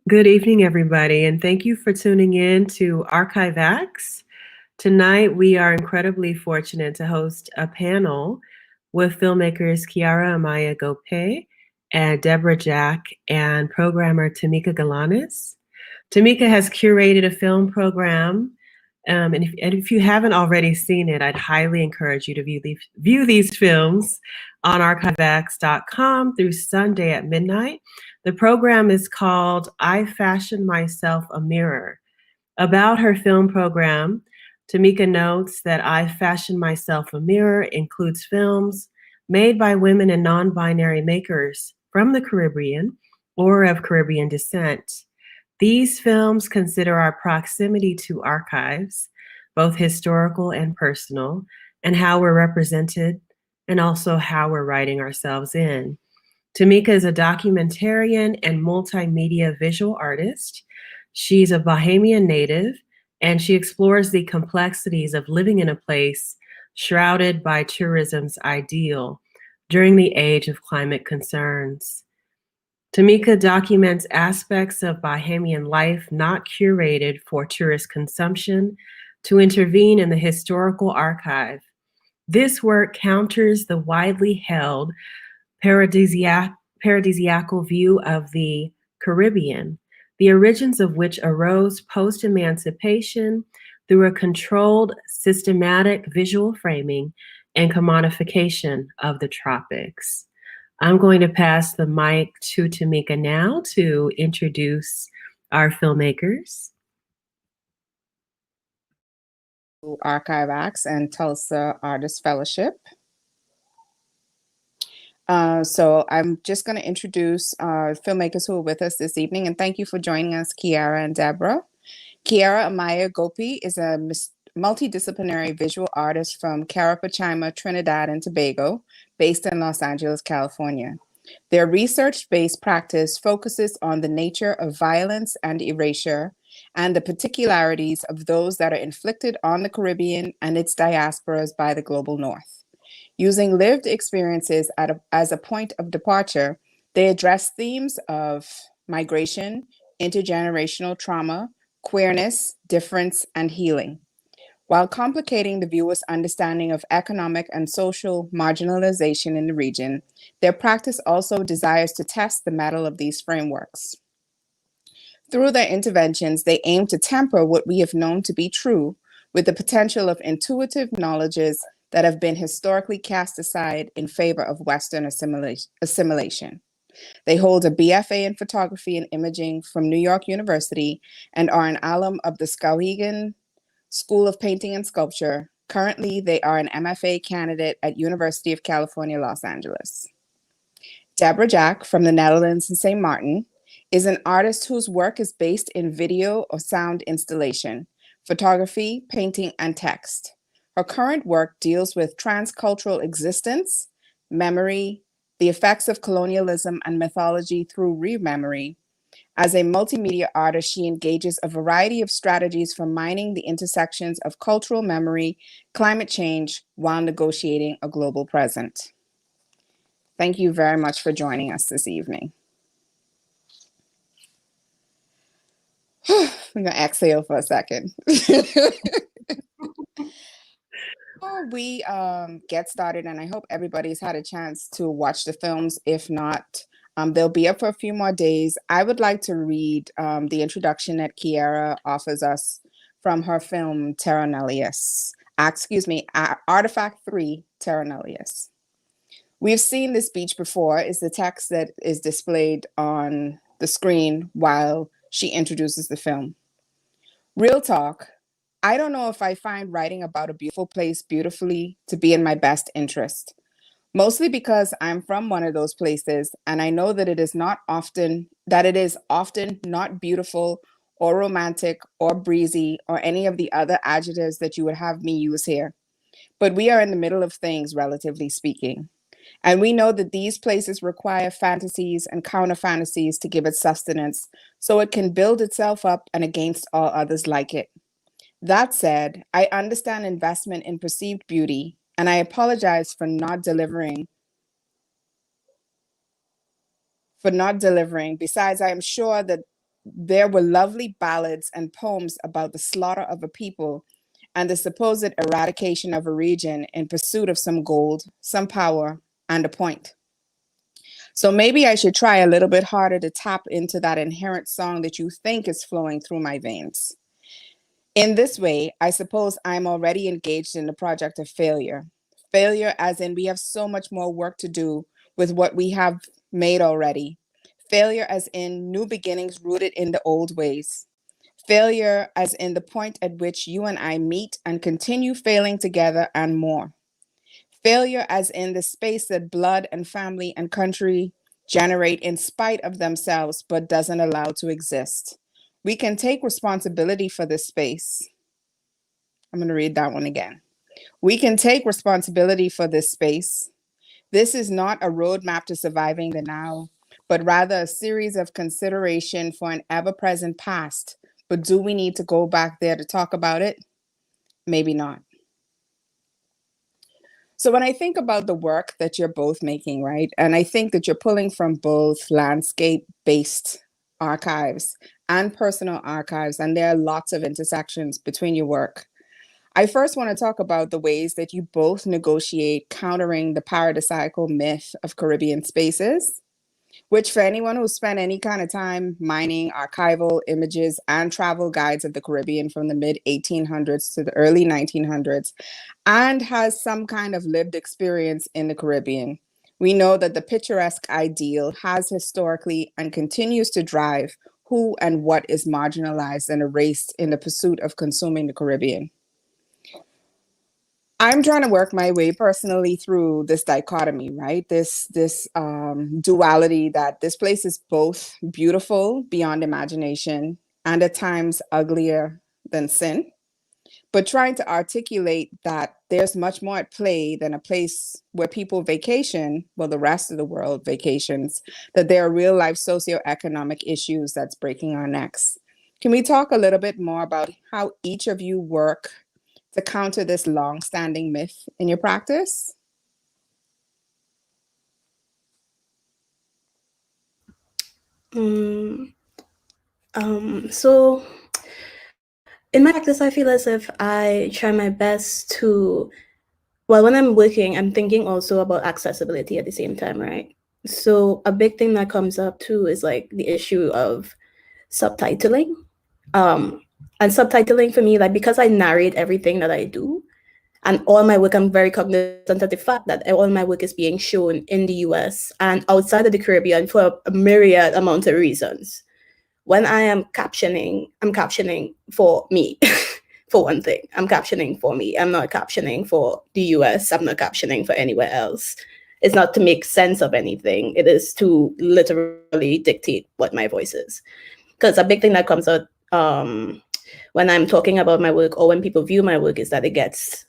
Good evening, everybody, and thank you for tuning in to ArchiveX. Tonight, we are incredibly fortunate to host a panel with filmmakers Kearra, Amaya, Gopee, and Deborah Jack, and programmer Tamika Galanis. Tamika has curated a film program, and if you haven't already seen it, I'd highly encourage you to view these films on archivex.com through Sunday at midnight. The program is called I Fashioned Myself a Mirror. About her film program, Tamika notes that I Fashioned Myself a Mirror includes films made by women and non-binary makers from the Caribbean or of Caribbean descent. These films consider our proximity to archives, both historical and personal, and how we're represented, and also how we're writing ourselves in. Tamika is a documentarian and multimedia visual artist. She's a Bahamian native, and she explores the complexities of living in a place shrouded by tourism's ideal during the age of climate concerns. Tamika documents aspects of Bahamian life not curated for tourist consumption to intervene in the historical archive. This work counters the widely held paradisiacal view of the Caribbean, the origins of which arose post-emancipation through a controlled, systematic visual framing and commodification of the tropics. I'm going to pass the mic to Tamika now to introduce our filmmakers. ArchiveX and Tulsa Artist Fellowship. So I'm just going to introduce filmmakers who are with us this evening, and thank you for joining us, Kearra and Deborah. Kearra Amaya Gopee is a multidisciplinary visual artist from Kearra, Trinidad and Tobago, based in Los Angeles, California. Their research-based practice focuses on the nature of violence and erasure and the particularities of those that are inflicted on the Caribbean and its diasporas by the global North. Using lived experiences as a point of departure, they address themes of migration, intergenerational trauma, queerness, difference, and healing. While complicating the viewer's understanding of economic and social marginalization in the region, their practice also desires to test the mettle of these frameworks. Through their interventions, they aim to temper what we have known to be true with the potential of intuitive knowledges that have been historically cast aside in favor of Western assimilation. They hold a BFA in photography and imaging from New York University and are an alum of the Skowhegan School of Painting and Sculpture. Currently, they are an MFA candidate at University of California, Los Angeles. Deborah Jack from the Netherlands and St. Martin is an artist whose work is based in video or sound installation, photography, painting, and text. Her current work deals with transcultural existence, memory, the effects of colonialism and mythology through rememory. As a multimedia artist, she engages a variety of strategies for mining the intersections of cultural memory, climate change, while negotiating a global present. Thank you very much for joining us this evening. We're going to exhale for a second. Before we get started, and I hope everybody's had a chance to watch the films. If not, they'll be up for a few more days. I would like to read the introduction that Kearra offers us from her film Terra Nullius. Artifact 3, Terra Nullius. We've seen this beach before is the text that is displayed on the screen while she introduces the film. Real talk, I don't know if I find writing about a beautiful place beautifully to be in my best interest. Mostly because I'm from one of those places, and I know that it is often not beautiful or romantic or breezy or any of the other adjectives that you would have me use here. But we are in the middle of things, relatively speaking. And we know that these places require fantasies and counter fantasies to give it sustenance, so it can build itself up and against all others like it. That said, I understand investment in perceived beauty, and I apologize for not delivering. Besides, I am sure that there were lovely ballads and poems about the slaughter of a people and the supposed eradication of a region in pursuit of some gold, some power, and a point. So maybe I should try a little bit harder to tap into that inherent song that you think is flowing through my veins. In this way, I suppose I'm already engaged in the project of failure. Failure as in we have so much more work to do with what we have made already. Failure as in new beginnings rooted in the old ways. Failure as in the point at which you and I meet and continue failing together and more. Failure as in the space that blood and family and country generate in spite of themselves but doesn't allow to exist. We can take responsibility for this space. I'm going to read that one again. We can take responsibility for this space. This is not a roadmap to surviving the now, but rather a series of consideration for an ever-present past. But do we need to go back there to talk about it? Maybe not. So when I think about the work that you're both making, right, and I think that you're pulling from both landscape-based archives and personal archives, and there are lots of intersections between your work. I first want to talk about the ways that you both negotiate countering the paradisiacal myth of Caribbean spaces, which for anyone who spent any kind of time mining archival images and travel guides of the Caribbean from the mid-1800s to the early 1900s, and has some kind of lived experience in the Caribbean, we know that the picturesque ideal has historically and continues to drive who and what is marginalized and erased in the pursuit of consuming the Caribbean. I'm trying to work my way personally through this dichotomy, right? This duality that this place is both beautiful beyond imagination and at times uglier than sin, but trying to articulate that there's much more at play than a place where people vacation, well, the rest of the world vacations, that there are real life socioeconomic issues that's breaking our necks. Can we talk a little bit more about how each of you work to counter this long-standing myth in your practice? So in my practice, I feel as if I try my best to, well, when I'm working, I'm thinking also about accessibility at the same time, right? So a big thing that comes up too is like the issue of subtitling. And subtitling for me, like because I narrate everything that I do, and all my work, I'm very cognizant of the fact that all my work is being shown in the US and outside of the Caribbean for a myriad amount of reasons. When I am captioning, I'm captioning for me, for one thing. I'm captioning for me. I'm not captioning for the US. I'm not captioning for anywhere else. It's not to make sense of anything. It is to literally dictate what my voice is. Because a big thing that comes out when I'm talking about my work or when people view my work is that it gets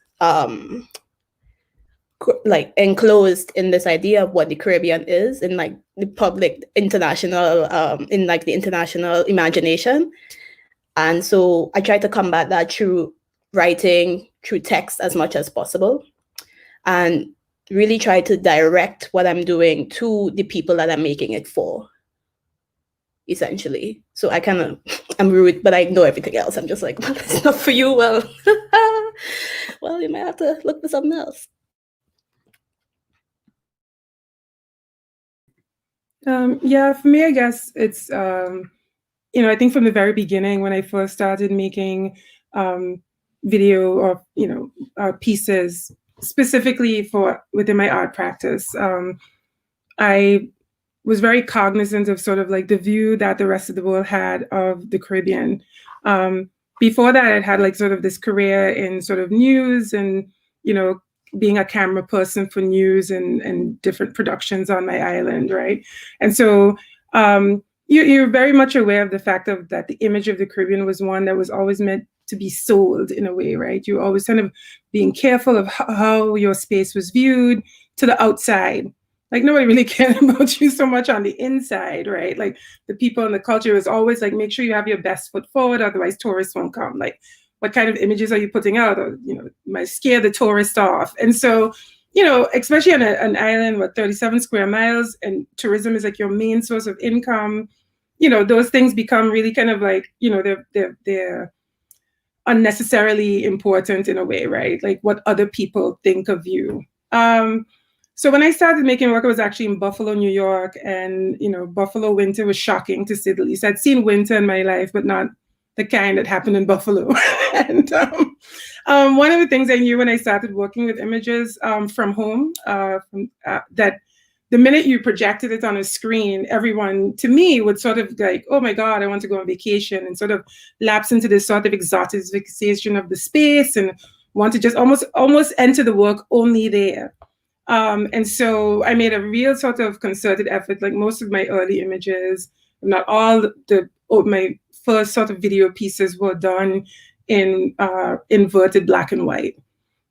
like enclosed in this idea of what the Caribbean is in like the public international in like the international imagination. And so I try to combat that through writing, through text as much as possible, and really try to direct what I'm doing to the people that I'm making it for, essentially. So I kind of, I'm rude, but I know everything else. I'm just like, well, it's not for you. Well, well, you might have to look for something else. Yeah, for me, I guess it's, I think from the very beginning when I first started making video or, pieces specifically for within my art practice, I was very cognizant of sort of like the view that the rest of the world had of the Caribbean. Before that, I'd had like sort of this career in sort of news and, being a camera person for news and different productions on my island, right? And so you're very much aware of the fact that the image of the Caribbean was one that was always meant to be sold in a way, right? You're always kind of being careful of how your space was viewed to the outside. Like nobody really cared about you so much on the inside, right? Like the people in the culture was always like, make sure you have your best foot forward, otherwise tourists won't come. Like, what kind of images are you putting out? Or, you might scare the tourist off. And so, especially on an island with 37 square miles and tourism is like your main source of income, you know, those things become really kind of like, you know, they're unnecessarily important in a way, right? Like what other people think of you. So when I started making work, I was actually in Buffalo, New York, and you know, Buffalo winter was shocking to say the least. I'd seen winter in my life, but not the kind that happened in Buffalo. And one of the things I knew when I started working with images from home, that the minute you projected it on a screen, everyone, to me, would sort of like, oh my God, I want to go on vacation, and sort of lapse into this sort of exoticization of the space and want to just almost enter the work only there. And so I made a real sort of concerted effort, like most of my early images, not all my first sort of video pieces were done in inverted black and white.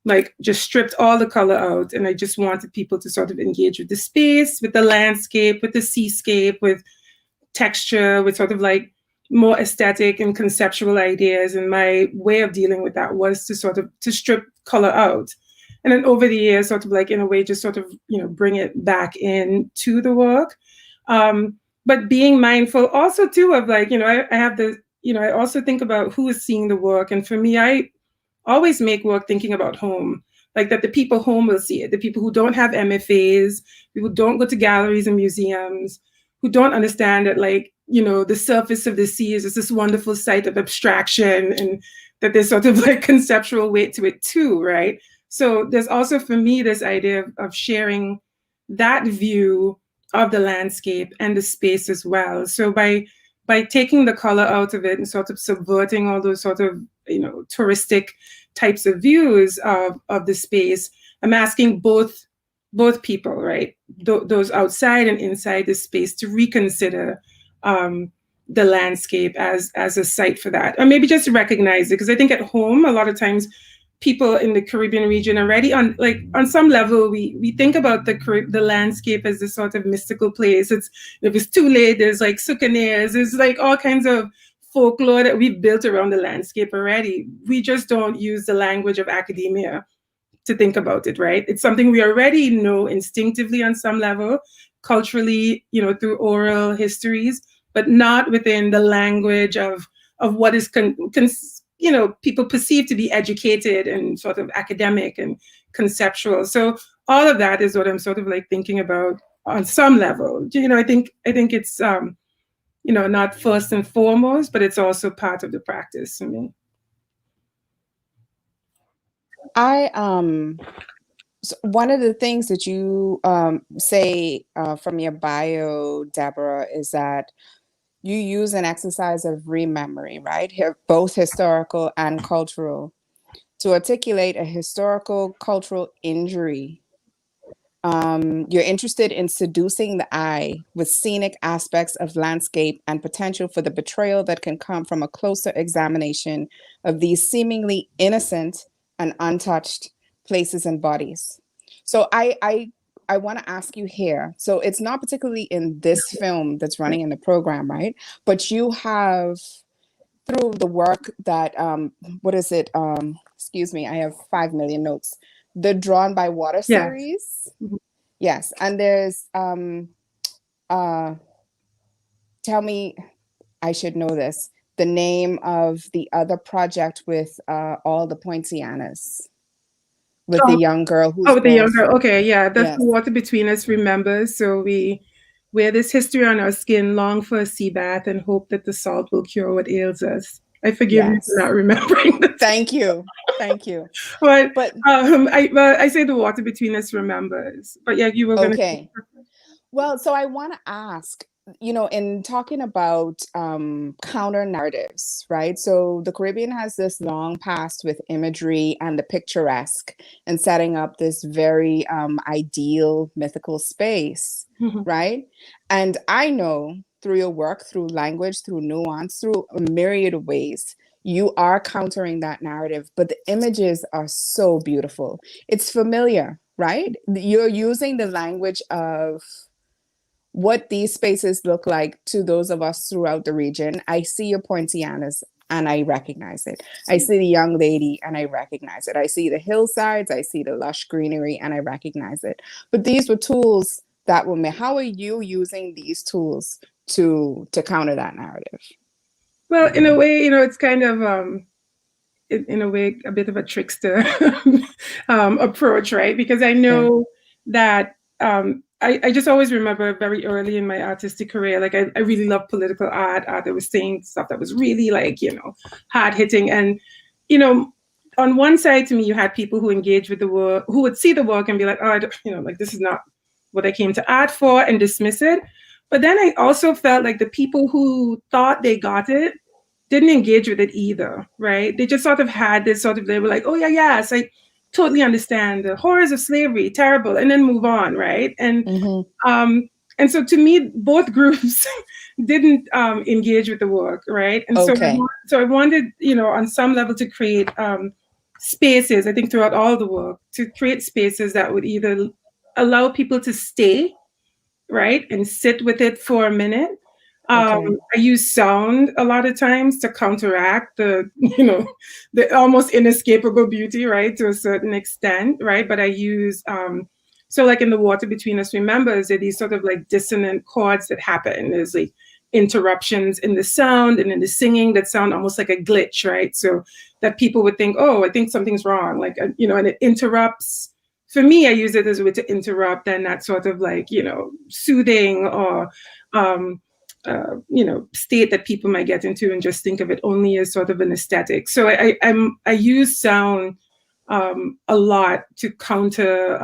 Like just stripped all the color out, and I just wanted people to sort of engage with the space, with the landscape, with the seascape, with texture, with sort of like more aesthetic and conceptual ideas. And my way of dealing with that was to strip color out. And then over the years, sort of like in a way, just sort of, you know, bring it back into the work. But being mindful also too of like, you know, I have the, you know, I also think about who is seeing the work. And for me, I always make work thinking about home, like that the people home will see it, the people who don't have MFAs, who don't go to galleries and museums, who don't understand that, like, you know, the surface of the sea is just this wonderful site of abstraction, and that there's sort of like conceptual weight to it too, right? So there's also for me this idea of sharing that view of the landscape and the space as well. So by taking the color out of it and sort of subverting all those sort of, you know, touristic types of views of the space, I'm asking both people, right, those outside and inside the space, to reconsider the landscape as a site for that, or maybe just recognize it. Because I think at home, a lot of times, people in the Caribbean region already on some level, we think about the landscape as this sort of mystical place. It's, if it's too late, there's like souvenirs, there's like all kinds of folklore that we've built around the landscape already. We just don't use the language of academia to think about it, right? It's something we already know instinctively on some level, culturally, you know, through oral histories, but not within the language of what is you know, people perceive to be educated and sort of academic and conceptual. So all of that is what I'm sort of like thinking about on some level. You know, I think it's, you know, not first and foremost, but it's also part of the practice for me. So one of the things that you say from your bio, Deborah, is that you use an exercise of rememory, right? Both historical and cultural, to articulate a historical cultural injury. You're interested in seducing the eye with scenic aspects of landscape and potential for the betrayal that can come from a closer examination of these seemingly innocent and untouched places and bodies. So I want to ask you here. So it's not particularly in this film that's running in the program, right? But you have, through the work that, what is it? Excuse me, I have 5 million notes. The Drawn by Water series. Yes. Yes. And there's, tell me, I should know this, the name of the other project with all the Poincianas. With the young girl who's with the young girl. Okay, yeah, that's The Water Between Us Remembers. So we wear this history on our skin, long for a sea bath, and hope that the salt will cure what ails us. I forgive you for not remembering this. Thank you. But I say The Water Between Us Remembers. But yeah, you were going to. Okay. Well, so I want to ask, you know, in talking about counter narratives, right? So the Caribbean has this long past with imagery and the picturesque, and setting up this very ideal mythical space, right? And I know through your work, through language, through nuance, through a myriad of ways, you are countering that narrative, but the images are so beautiful. It's familiar, right? You're using the language of what these spaces look like to those of us throughout the region. I see your Poincianas and I recognize it. I see the young lady and I recognize it. I see the hillsides, I see the lush greenery and I recognize it. But these were tools that were made. How are you using these tools to counter that narrative? Well, in a way, it's kind of in a way a bit of a trickster approach, right? Because I know that I just always remember very early in my artistic career, like I really loved political art that was saying stuff that was really like, hard hitting. And, on one side to me, you had people who engaged with the work, who would see the work and be like, oh, like this is not what I came to art for, and dismiss it. But then I also felt like the people who thought they got it didn't engage with it either, right? They just sort of had this they were like, oh yeah, yes, I totally understand the horrors of slavery, terrible, and then move on, right? And and so to me, both groups didn't engage with the work, right? And so I wanted, on some level to create spaces, I think throughout all the work, to create spaces that would either allow people to stay, right, and sit with it for a minute. I use sound a lot of times to counteract the almost inescapable beauty, right, to a certain extent, right? But I use, so like in The Water Between Us Remembers, there are these sort of like dissonant chords that happen. There's like interruptions in the sound and in the singing that sound almost like a glitch, right? So that people would think, oh, I think something's wrong, like, and it interrupts. For me, I use it as a way to interrupt, and that sort of like, soothing or, state that people might get into and just think of it only as sort of an aesthetic. So I use sound a lot to counter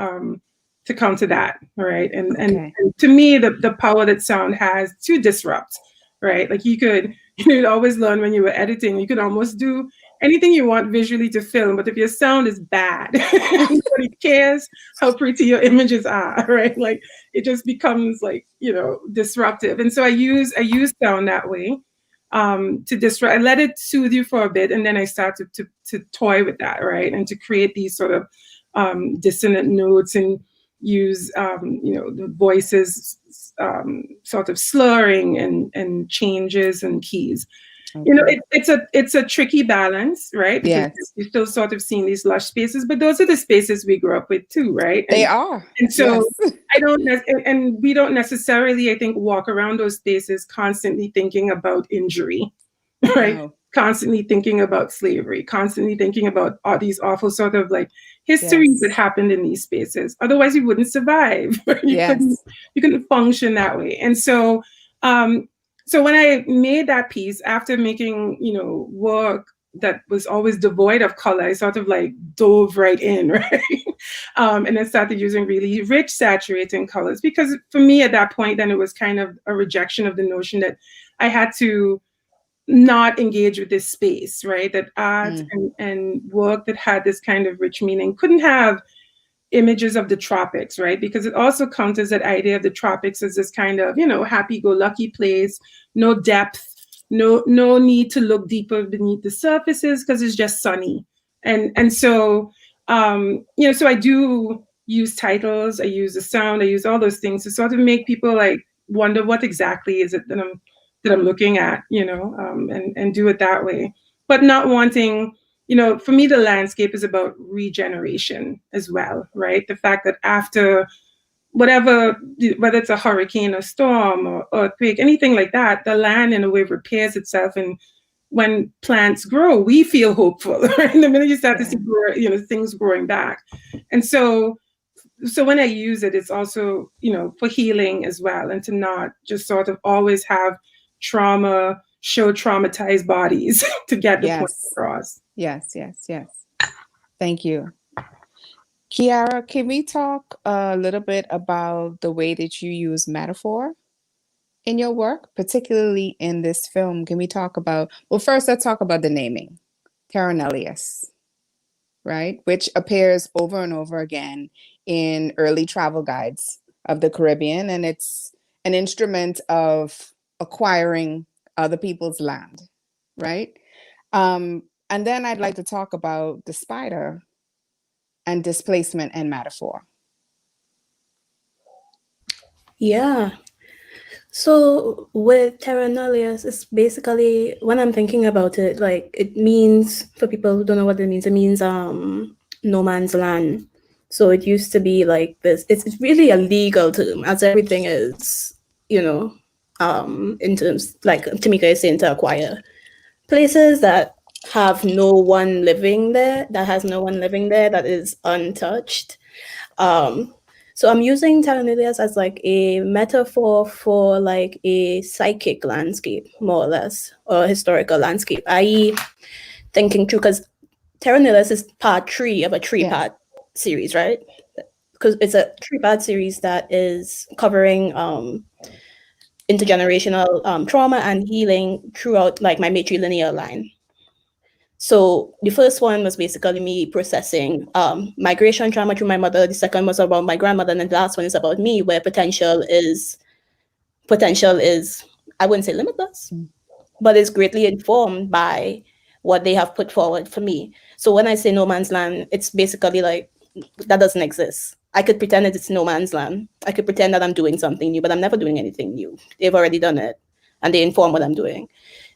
that, right? And to me, the power that sound has to disrupt, right? Like you'd always learn when you were editing, you could almost do anything you want visually to film, but if your sound is bad, nobody cares how pretty your images are, right? Like it just becomes like, disruptive. And so I use sound that way to disrupt. I let it soothe you for a bit, and then I start to toy with that, right? And to create these sort of dissonant notes and use, the voices sort of slurring and changes and keys. It's a tricky balance, right? Because you're still sort of seeing these lush spaces, but those are the spaces we grew up with too, right? They are. And so we don't necessarily, I think, walk around those spaces constantly thinking about injury, right? No. Constantly thinking about slavery, constantly thinking about all these awful sort of like histories that happened in these spaces. Otherwise, you wouldn't survive. You couldn't function that way. And so, so when I made that piece, after making, work that was always devoid of color, I sort of like dove right in, right? And then started using really rich, saturating colors, because for me at that point, then it was kind of a rejection of the notion that I had to not engage with this space, right? That art and work that had this kind of rich meaning couldn't have images of the tropics, right? Because it also counters that idea of the tropics as this kind of, happy-go-lucky place, no depth, no need to look deeper beneath the surfaces because it's just sunny. And so, so I do use titles, I use the sound, I use all those things to sort of make people like wonder what exactly is it that I'm looking at, and do it that way, but not wanting. For me, the landscape is about regeneration as well, right? The fact that after whether it's a hurricane or storm or earthquake, anything like that, the land in a way repairs itself. And when plants grow, we feel hopeful, right? The minute you start to see, things growing back. And so when I use it, it's also, for healing as well, and to not just sort of always have show traumatized bodies to get the point across. Yes. Thank you. Kearra, can we talk a little bit about the way that you use metaphor in your work, particularly in this film? Can we talk about, first let's talk about the naming, Terranelius, right? Which appears over and over again in early travel guides of the Caribbean. And it's an instrument of acquiring other people's land, right? And then I'd like to talk about the spider and displacement and metaphor. Yeah. So with Terranelius, it's basically, when I'm thinking about it, like it means, for people who don't know what it means no man's land. So it used to be like this, it's really a legal term, as everything is, in terms, like Tamika is saying, to acquire places that have no one living there, that is untouched. So I'm using Taranilias as like a metaphor for like a psychic landscape, more or less, or historical landscape, i.e. thinking through, because Taranilias is part 3 of a 3-part series, right? Because it's a 3-part series that is covering intergenerational trauma and healing throughout like my matrilineal line. So the first one was basically me processing migration trauma through my mother. The second was about my grandmother, and then the last one is about me, where potential is, I wouldn't say limitless, but it's greatly informed by what they have put forward for me. So when I say no man's land, it's basically like that doesn't exist. I could pretend that it's no man's land. I could pretend that I'm doing something new, but I'm never doing anything new. They've already done it, and they inform what I'm doing.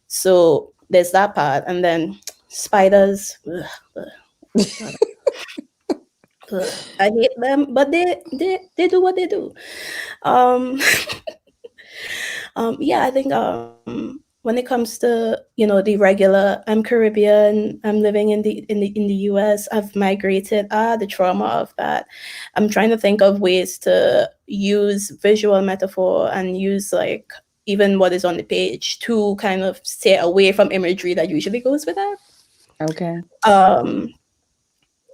So there's that part, and then spiders. I hate them, but they do what they do. Yeah, I think when it comes to the regular, I'm Caribbean, I'm living in the US, I've migrated. The trauma of that. I'm trying to think of ways to use visual metaphor and use like even what is on the page to kind of stay away from imagery that usually goes with that. Okay.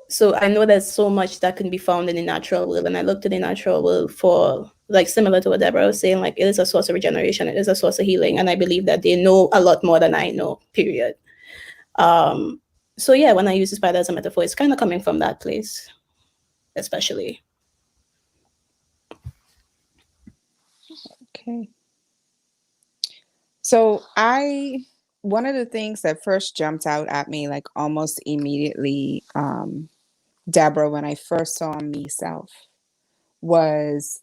So I know there's so much that can be found in the natural world, and I look to the natural world for, like, similar to what Deborah was saying, like, it is a source of regeneration, it is a source of healing, and I believe that they know a lot more than I know, period. So yeah, when I use the spider as a metaphor, it's kind of coming from that place, especially. Okay. So one of the things that first jumped out at me, like almost immediately, Deborah, when I first saw myself, was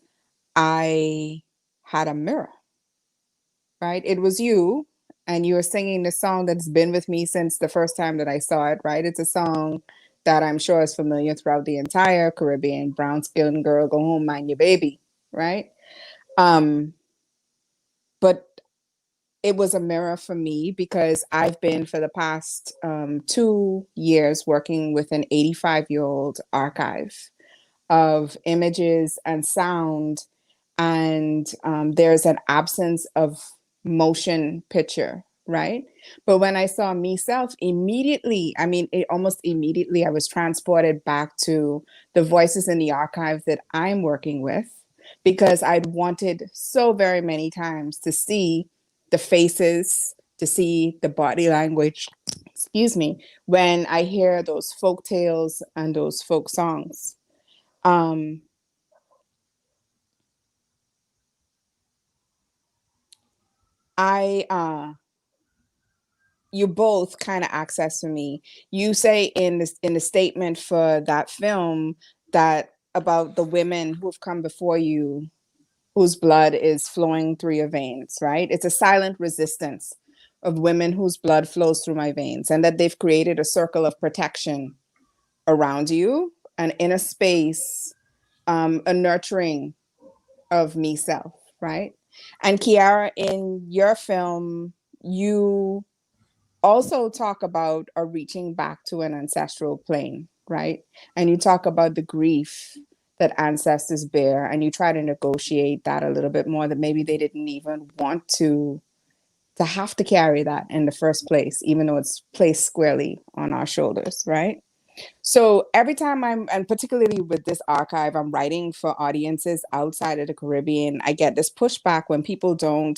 I had a mirror, right? It was you, and you were singing the song that's been with me since the first time that I saw it, right? It's a song that I'm sure is familiar throughout the entire Caribbean. Brown skin girl, go home, mind your baby, right? But it was a mirror for me because I've been for the past 2 years working with an 85-year-old archive of images and sound, and there's an absence of motion picture, right? But when I saw myself, immediately, almost immediately, I was transported back to the voices in the archive that I'm working with, because I'd wanted so very many times to see the faces, to see the body language, excuse me, when I hear those folk tales and those folk songs. You both kind of access for me. You say in the statement for that film that about the women who've come before you, whose blood is flowing through your veins, right? It's a silent resistance of women whose blood flows through my veins, and that they've created a circle of protection around you, an inner space, a nurturing of me self, right? And Kearra, in your film, you also talk about a reaching back to an ancestral plane, right? And you talk about the grief that ancestors bear, and you try to negotiate that a little bit more, that maybe they didn't even want to have to carry that in the first place, even though it's placed squarely on our shoulders, right? So every time and particularly with this archive, I'm writing for audiences outside of the Caribbean, I get this pushback when people don't,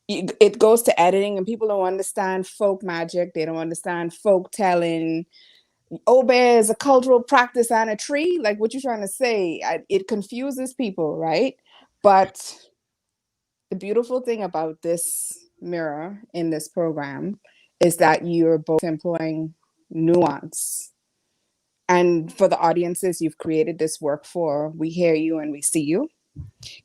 it goes to editing and people don't understand folk magic. They don't understand folk telling. Obe is a cultural practice and a tree. Like, what you trying to say? It confuses people, right? But the beautiful thing about this mirror in this program is that you're both employing nuance. And for the audiences you've created this work for, we hear you and we see you.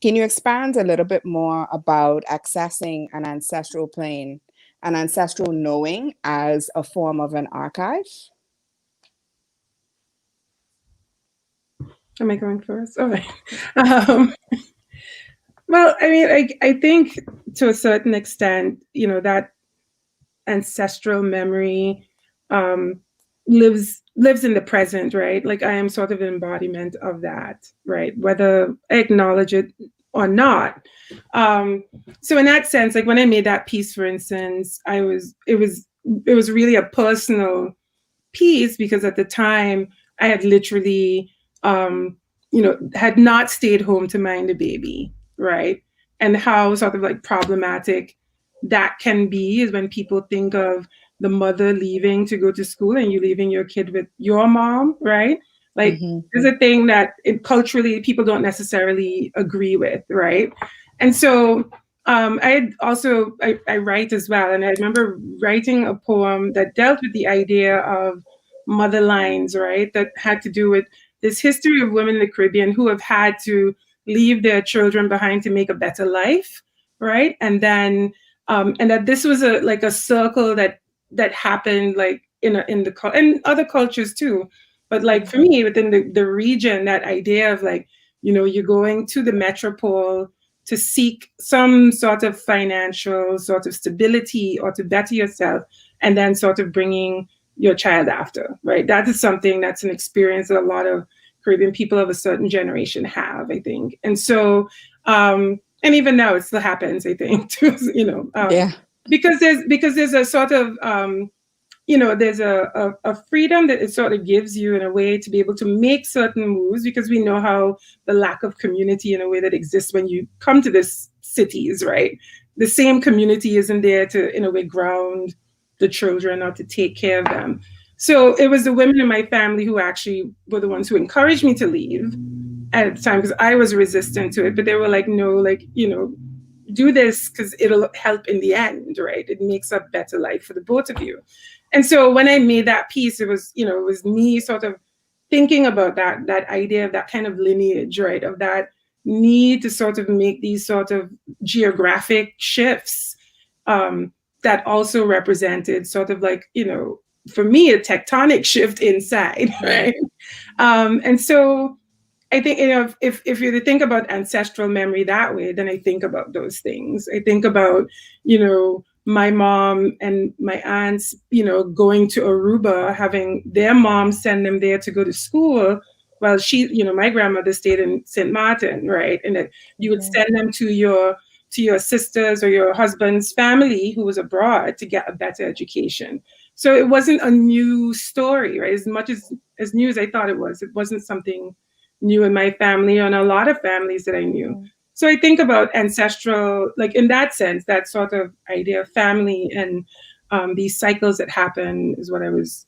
Can you expand a little bit more about accessing an ancestral plane, an ancestral knowing as a form of an archive? Am I going first? Okay. Well, I mean, I think to a certain extent, that ancestral memory lives in the present, right? Like I am sort of an embodiment of that, right? Whether I acknowledge it or not. So in that sense, like when I made that piece, for instance, it was really a personal piece because at the time I had literally had not stayed home to mind a baby, right? And how sort of like problematic that can be is when people think of the mother leaving to go to school and you leaving your kid with your mom, right? Like there's a thing that culturally people don't necessarily agree with, right? And so I write as well, and I remember writing a poem that dealt with the idea of mother lines, right? That had to do with this history of women in the Caribbean who have had to leave their children behind to make a better life, right? And then and that this was a circle that happened like in other cultures too, but like for me within the region, that idea of like you're going to the metropole to seek some sort of financial sort of stability or to better yourself, and then sort of bringing your child after, right? That is something that's an experience that a lot of Caribbean people of a certain generation have, I think. And so, and even now it still happens, I think, because there's a sort of, there's a freedom that it sort of gives you in a way to be able to make certain moves, because we know how the lack of community in a way that exists when you come to these cities, right? The same community isn't there to, in a way, ground the children or to take care of them. So it was the women in my family who actually were the ones who encouraged me to leave at the time, because I was resistant to it, but they were like, no, like, do this because it'll help in the end, right? It makes a better life for the both of you. And so when I made that piece, it was, it was me sort of thinking about that idea of that kind of lineage, right? Of that need to sort of make these sort of geographic shifts that also represented sort of like, for me, a tectonic shift inside, right? And so I think, if you think about ancestral memory that way, then I think about those things. I think about, my mom and my aunts, going to Aruba, having their mom send them there to go to school, while my grandmother stayed in St. Martin, right? And that you would send them to your sisters or your husband's family who was abroad to get a better education. So it wasn't a new story, right? As much as new as I thought it wasn't something new in my family and a lot of families that I knew. So I think about ancestral, like in that sense, that sort of idea of family and these cycles that happen is what I was,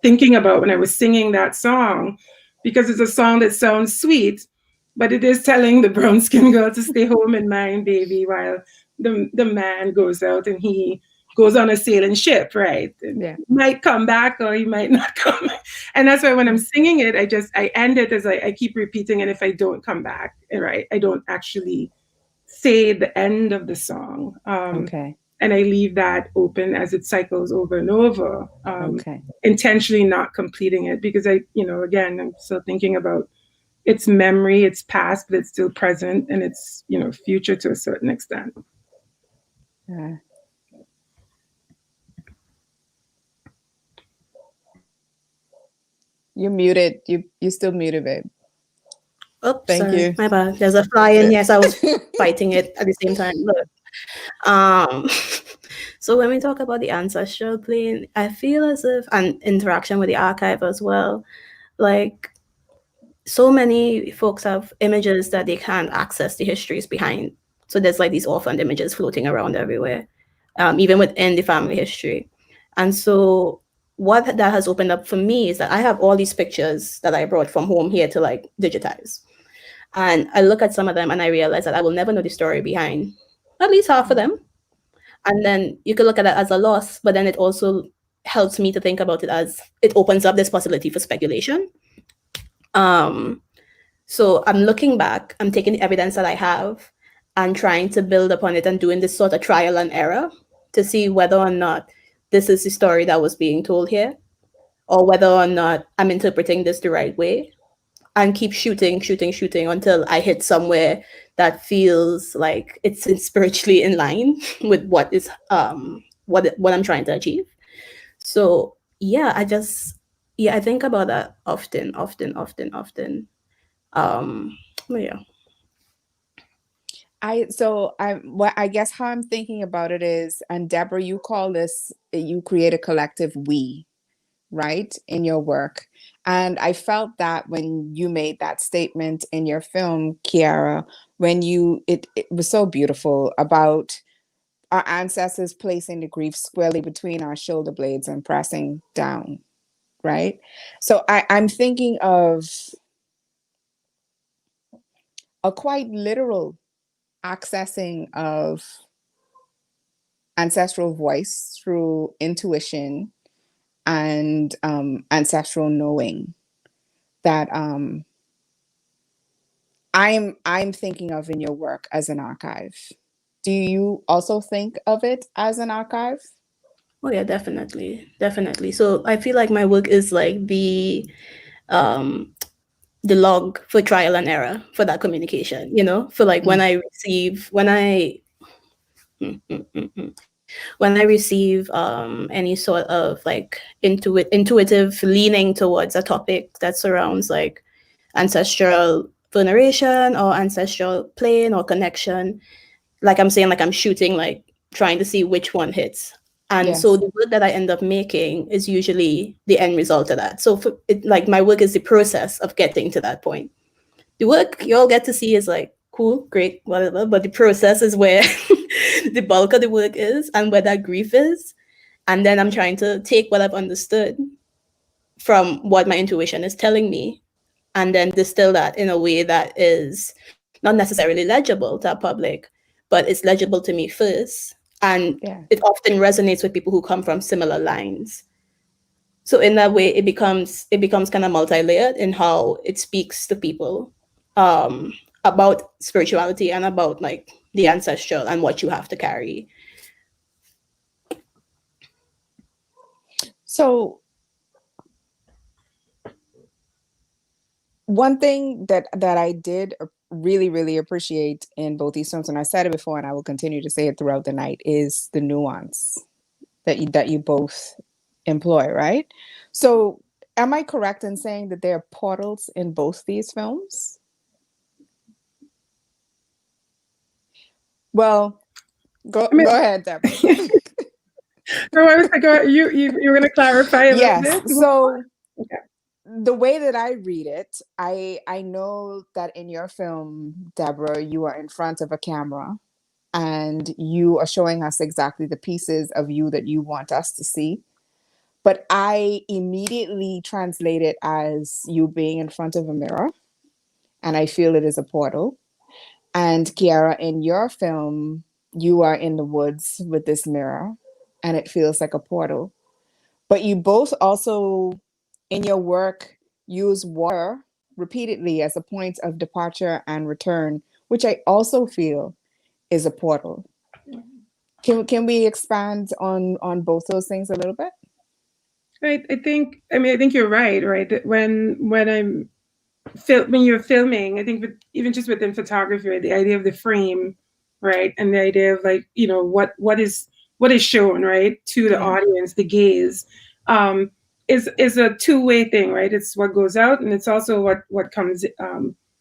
thinking about when I was singing that song, because it's a song that sounds sweet, but it is telling the brown skinned girl to stay home and mind baby while the man goes out and he goes on a sailing ship, right? He might come back or he might not come. And that's why when I'm singing it, I end it as I keep repeating, and if I don't come back, right, I don't actually say the end of the song. And I leave that open as it cycles over and over, intentionally not completing it, because again, I'm still thinking about its memory, its past, but it's still present, and it's, future to a certain extent. Yeah. You're muted. You still muted, babe. Oh, Thank you. My bad. There's a fly in here, so I was fighting it at the same time. Look. So when we talk about the ancestral plane, I feel as if an interaction with the archive as well, like so many folks have images that they can't access the histories behind. So there's like these orphaned images floating around everywhere, even within the family history. And so what that has opened up for me is that I have all these pictures that I brought from home here to like digitize. And I look at some of them and I realize that I will never know the story behind at least half of them. And then you could look at it as a loss, but then it also helps me to think about it as it opens up this possibility for speculation. So I'm looking back, I'm taking the evidence that I have and trying to build upon it and doing this sort of trial and error to see whether or not this is the story that was being told here, or whether or not I'm interpreting this the right way, and keep shooting until I hit somewhere that feels like it's spiritually in line with what is what I'm trying to achieve. So yeah, I think about that often. But yeah. I guess how I'm thinking about it is, and Deborah, you call this, you create a collective we, right, in your work. And I felt that when you made that statement in your film, Kearra, when it was so beautiful about our ancestors placing the grief squarely between our shoulder blades and pressing down, right? So I'm thinking of a quite literal accessing of ancestral voice through intuition and ancestral knowing that I'm thinking of in your work as an archive. Do you also think of it as an archive? Oh yeah, definitely. So I feel like my work is like the log for trial and error for that communication, for like when I receive any sort of like intuitive leaning towards a topic that surrounds like ancestral veneration or ancestral plane or connection, like I'm saying, like I'm shooting, like trying to see which one hits. And Yes. so the work that I end up making is usually the end result of that. So like my work is the process of getting to that point. The work you all get to see is like cool, great, whatever, but the process is where the bulk of the work is and where that grief is. And then I'm trying to take what I've understood from what my intuition is telling me and then distill that in a way that is not necessarily legible to a public, but it's legible to me first. And it often resonates with people who come from similar lines. So in that way, it becomes kind of multi-layered in how it speaks to people about spirituality and about like the ancestral and what you have to carry. So one thing that I did really, really appreciate in both these films, and I said it before and I will continue to say it throughout the night, is the nuance that you both employ, right? So am I correct in saying that there are portals in both these films? Well, go ahead, Deborah. No, I was like, you were going to clarify a little bit? Yes. So the way that I read it, I know that in your film, Deborah, you are in front of a camera and you are showing us exactly the pieces of you that you want us to see. But I immediately translate it as you being in front of a mirror, and I feel it is a portal. And Kearra, in your film, you are in the woods with this mirror, and it feels like a portal. But you both also, in your work, use water repeatedly as a point of departure and return, which I also feel is a portal. Can we expand on both those things a little bit? Right. I think you're right. That when you're filming, I think even just within photography, right, the idea of the frame, right, and the idea of like what is shown, right, to the audience, the gaze, is a two-way thing, right? It's what goes out, and it's also what comes,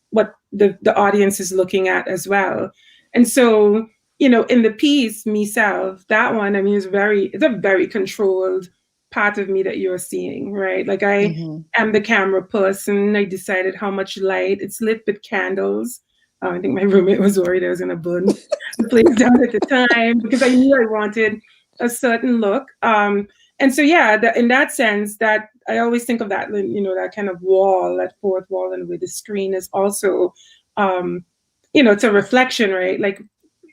what the audience is looking at as well. And so in the piece, myself, that one, it's a very controlled part of me that you're seeing, right? Like I am the camera person. I decided how much light. It's lit with candles. I think my roommate was worried I was going to burn the place down at the time because I knew I wanted a certain look. And so, in that sense, that I always think of that, that kind of wall, that fourth wall, and with the screen is also, it's a reflection, right? Like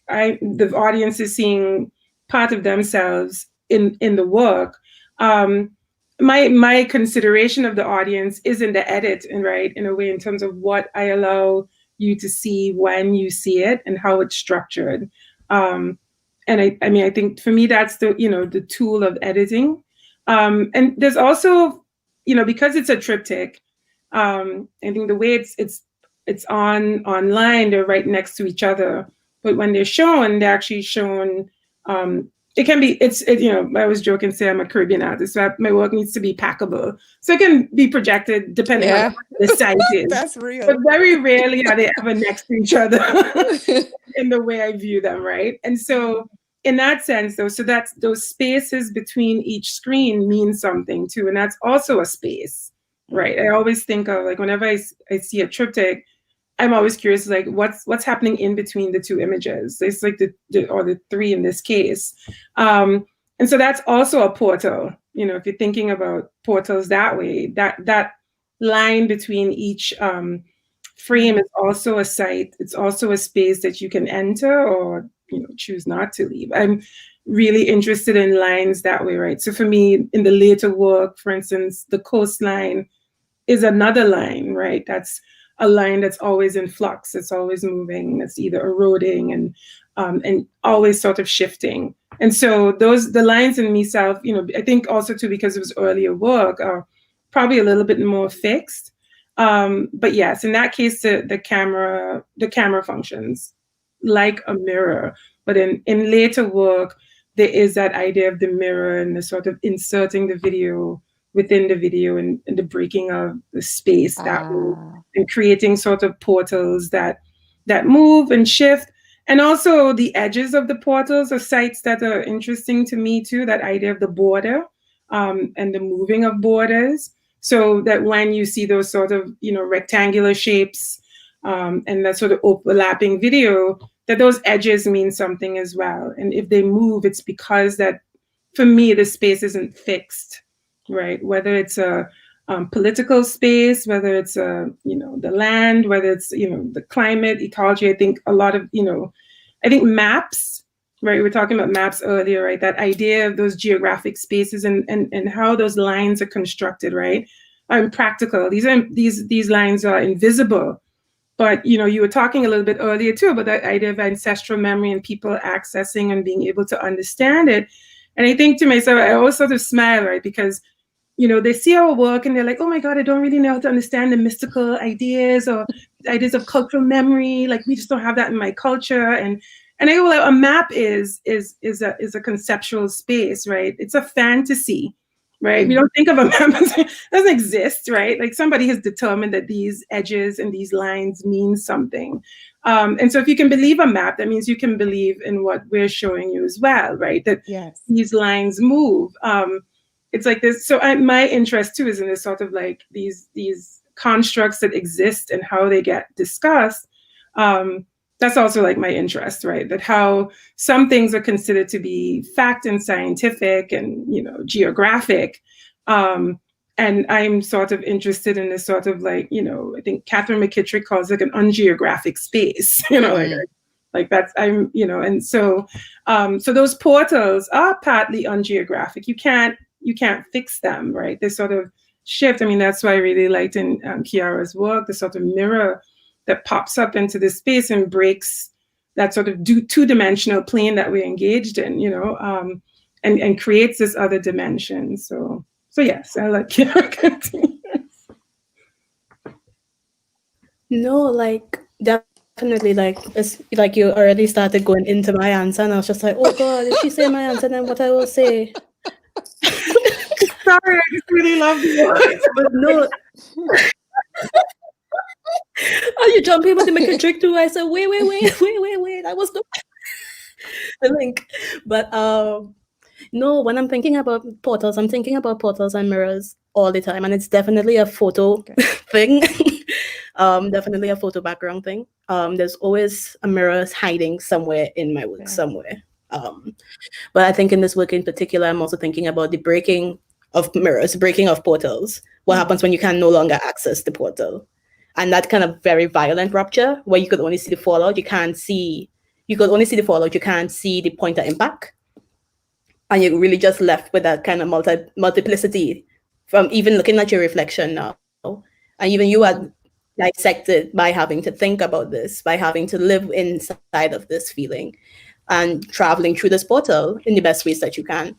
the audience is seeing part of themselves in the work. My consideration of the audience is in the edit, and right, in a way, in terms of what I allow you to see when you see it and how it's structured. And I think for me, that's the tool of editing. And there's also, because it's a triptych, I think the way it's it's online, they're right next to each other. But when they're shown, they're actually shown. It can be, I was joking, say I'm a Caribbean artist, so my work needs to be packable. So it can be projected depending on the size is. That's real. But very rarely are they ever next to each other in the way I view them, right? And so in that sense, though, so that's those spaces between each screen mean something too. And that's also a space, right? I always think of, like, whenever I see a triptych, I'm always curious, like, what's happening in between the two images? It's like the three in this case. And so that's also a portal. You know, if you're thinking about portals that way, that line between each frame is also a site. It's also a space that you can enter or, you know, choose not to leave. I'm really interested in lines that way, right? So for me, in the later work, for instance, the coastline is another line, right? That's a line that's always in flux. It's always moving. It's either eroding and always sort of shifting. And so the lines in myself, you know, I think also too, because it was earlier work, are probably a little bit more fixed. But yes, in that case, the camera functions like a mirror. But in later work, there is that idea of the mirror and the sort of inserting the video within the video and the breaking of the space that way, and creating sort of portals that move and shift. And also the edges of the portals are sites that are interesting to me too, that idea of the border and the moving of borders. So that when you see those sort of, you know, rectangular shapes and that sort of overlapping video, that those edges mean something as well. And if they move, it's because that, for me, the space isn't fixed, right? Whether it's a political space, whether it's you know, the land, whether it's, you know, the climate, ecology. I think a lot of, you know, I think maps, right? We were talking about maps earlier, right? That idea of those geographic spaces and how those lines are constructed, right? Are practical. These lines are invisible. But, you know, you were talking a little bit earlier too about that idea of ancestral memory and people accessing and being able to understand it. And I think to myself, I always sort of smile, right? Because, you know, they see our work and they're like, oh my God, I don't really know how to understand the mystical ideas or ideas of cultural memory. Like, we just don't have that in my culture. And I go, well, a map is a conceptual space, right? It's a fantasy, right? We don't think of a map as it doesn't exist, right? Like, somebody has determined that these edges and these lines mean something. And so if you can believe a map, that means you can believe in what we're showing you as well, right? That these lines move. It's like this. So my interest too is in this sort of like these constructs that exist and how they get discussed. That's also like my interest, right? That how some things are considered to be fact and scientific and, you know, geographic. And I'm sort of interested in this sort of like, you know, I think Catherine McKittrick calls it an ungeographic space, you know, like that's, I'm, you know, and so, so those portals are partly ungeographic. You can't fix them, right? They sort of shift. I mean, that's why I really liked in Kearra's work, the sort of mirror that pops up into this space and breaks that sort of two-dimensional plane that we're engaged in, you know, and creates this other dimension. So yes, I like Kearra continue. No, like, definitely, like, it's like you already started going into my answer, and I was just like, oh God, if she say my answer, then what I will say. Sorry, I just really love you. But no. Oh, you jump in with the McKittrick too. I said, wait. That was the link. But no, when I'm thinking about portals, I'm thinking about portals and mirrors all the time. And it's definitely a photo thing. Definitely a photo background thing. There's always a mirror hiding somewhere in my work, somewhere. But I think in this work in particular, I'm also thinking about the breaking of mirrors, breaking of portals. What happens when you can no longer access the portal? And that kind of very violent rupture where you could only see the fallout. You could only see the fallout. You can't see the point of impact. And you're really just left with that kind of multiplicity from even looking at your reflection now. And even you are dissected by having to think about this, by having to live inside of this feeling and traveling through this portal in the best ways that you can.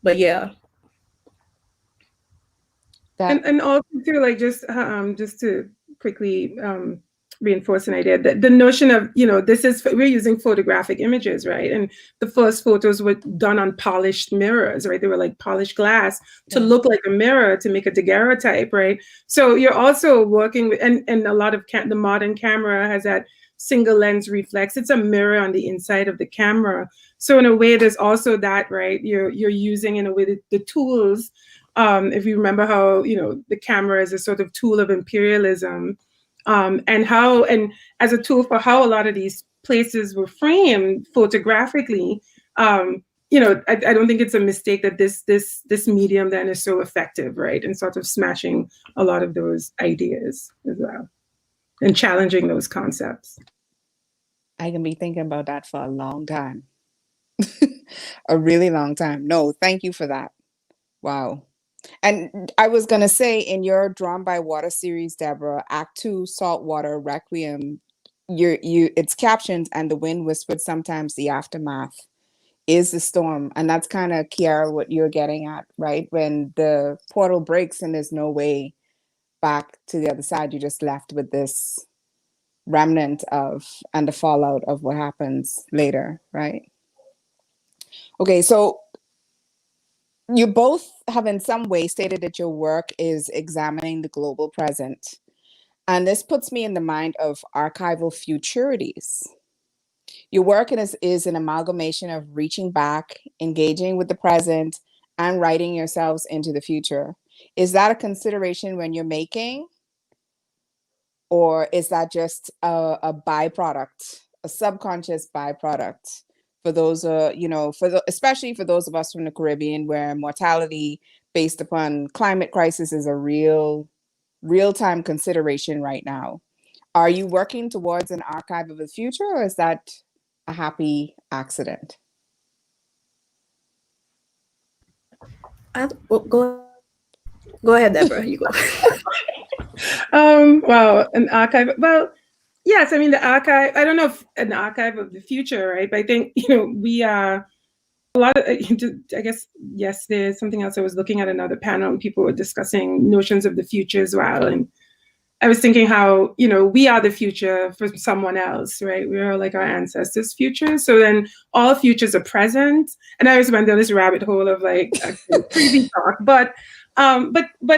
But yeah. And also too, like just to quickly reinforce an idea. The notion of, we're using photographic images, right? And the first photos were done on polished mirrors, right? They were like polished glass to look like a mirror, to make a daguerreotype, right? So you're also working with, and a lot of the modern camera has that single lens reflex. It's a mirror on the inside of the camera. So in a way, there's also that, right? You're using, in a way, the tools. If you remember how, the camera is a sort of tool of imperialism, and as a tool for how a lot of these places were framed photographically, I don't think it's a mistake that this medium then is so effective, right? And sort of smashing a lot of those ideas as well and challenging those concepts. I can be thinking about that for a long time. A really long time. No, thank you for that. Wow. And I was going to say, in your Drawn by Water series, Deborah, Act 2, Saltwater Requiem, it's captioned, and the wind whispered sometimes the aftermath is the storm. And that's kind of, Kearra, what you're getting at, right? When the portal breaks and there's no way back to the other side, you're just left with this remnant of, and the fallout of what happens later, right? Okay, so you both have in some way stated that your work is examining the global present. And this puts me in the mind of archival futurities. Your work is an amalgamation of reaching back, engaging with the present, and writing yourselves into the future. Is that a consideration when you're making? Or is that just a byproduct, a subconscious byproduct? For those, especially for those of us from the Caribbean, where mortality based upon climate crisis is a real-time consideration right now. Are you working towards an archive of the future, or is that a happy accident? Go ahead, Deborah. You go. Wow, an archive. Well, yes, I mean, the archive, I don't know if an archive of the future, right? But I think, we are a lot of, I guess, yes, there's something else. I was looking at another panel and people were discussing notions of the future as well. And I was thinking how, we are the future for someone else, right? We are like our ancestors' future. So then all futures are present. And I always went down this rabbit hole of like crazy talk. But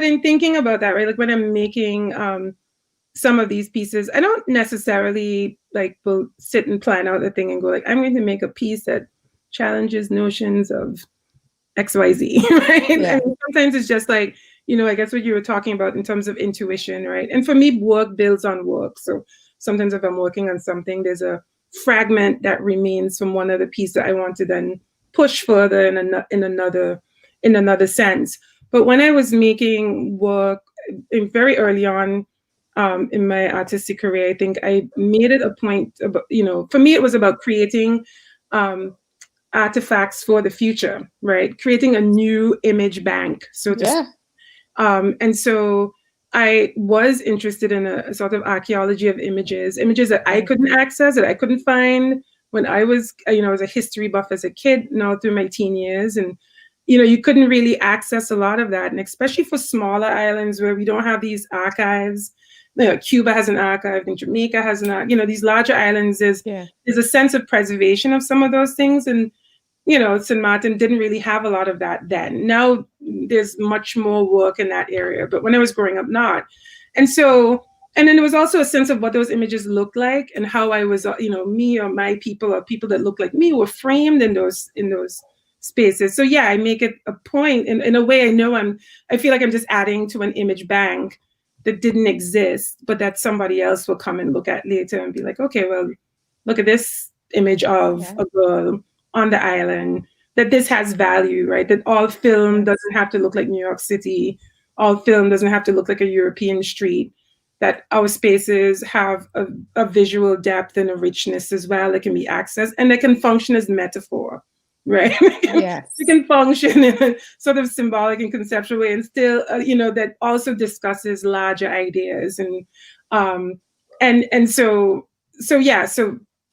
in thinking about that, right? Like when I'm making some of these pieces, I don't necessarily will sit and plan out the thing and go like, I'm going to make a piece that challenges notions of XYZ, right? Yeah. I mean, sometimes it's just like, I guess what you were talking about in terms of intuition, right? And for me, work builds on work. So sometimes if I'm working on something, there's a fragment that remains from one other piece that I want to then push further in another sense. But when I was making work very early on in my artistic career, I think I made it a point about, for me, it was about creating artifacts for the future, right? Creating a new image bank, so to speak. And so I was interested in a sort of archaeology of images that I couldn't access, that I couldn't find when I was, I was a history buff as a kid, now through my teen years. And, you couldn't really access a lot of that. And especially for smaller islands where we don't have these archives. Cuba has an archive, I think Jamaica has an archive, these larger islands, there's a sense of preservation of some of those things. And St. Martin didn't really have a lot of that then. Now there's much more work in that area, but when I was growing up, not. And then there was also a sense of what those images looked like and how I was, me or my people or people that looked like me were framed in those spaces. So yeah, I make it a point in a way. I feel like I'm just adding to an image bank that didn't exist, but that somebody else will come and look at later and be like, okay, well, look at this image of a girl on the island, that this has value, right? That all film doesn't have to look like New York City. All film doesn't have to look like a European street. That our spaces have a visual depth and a richness as well that can be accessed and that can function as metaphor, right? Yes. It can function in a sort of symbolic and conceptual way and still, that also discusses larger ideas. And so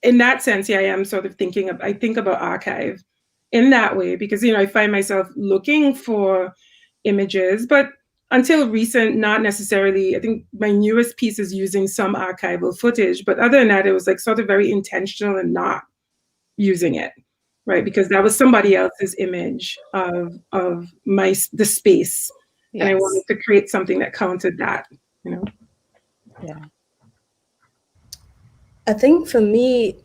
in that sense, I am sort of I think about archive in that way because, I find myself looking for images, but until recent, not necessarily. I think my newest piece is using some archival footage, but other than that, it was like sort of very intentional and not using it, right? Because that was somebody else's image of the space, and I wanted to create something that counted that, you know. Yeah. I think for me,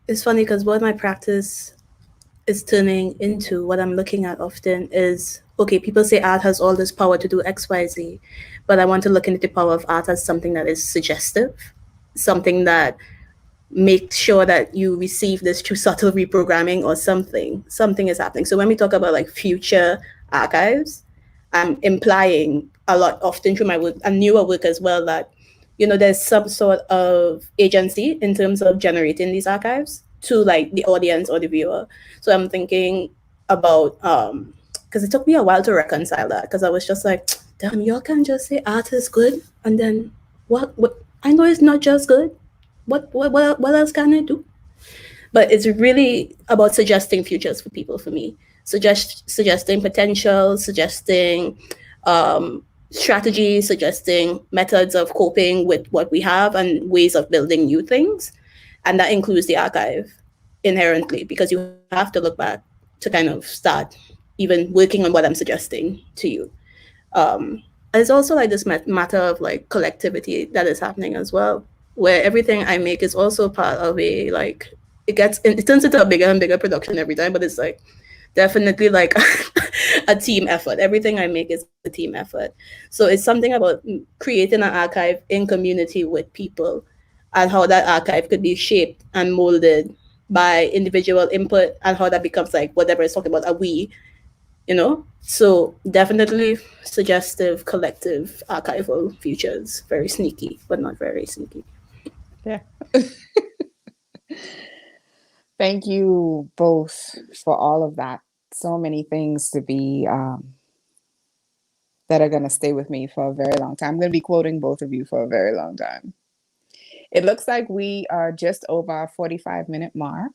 it's funny because what my practice is turning into, what I'm looking at often is, okay, people say art has all this power to do X, Y, Z, but I want to look into the power of art as something that is suggestive, something that makes sure that you receive this through subtle reprogramming or something is happening. So when we talk about like future archives, I'm implying a lot often through my work and newer work as well that, you know, there's some sort of agency in terms of generating these archives to like the audience or the viewer. So I'm thinking about, because it took me a while to reconcile that, because I was just like, damn, y'all can't just say art is good and then what I know it's not just good. What else can I do? But it's really about suggesting futures for people, for me. Suggesting potential, suggesting strategies, suggesting methods of coping with what we have and ways of building new things. And that includes the archive inherently, because you have to look back to kind of start even working on what I'm suggesting to you. It's also like this matter of like collectivity that is happening as well, where everything I make is also part of a, like, it turns into a bigger and bigger production every time, but it's like definitely like a team effort. Everything I make is a team effort. So it's something about creating an archive in community with people and how that archive could be shaped and molded by individual input and how that becomes like whatever it's talking about, a we, you know? So definitely suggestive, collective, archival futures. Very sneaky, but not very sneaky. Yeah. Thank you both for all of that. So many things to be that are going to stay with me for a very long time. I'm going to be quoting both of you for a very long time. It looks like we are just over our 45-minute mark.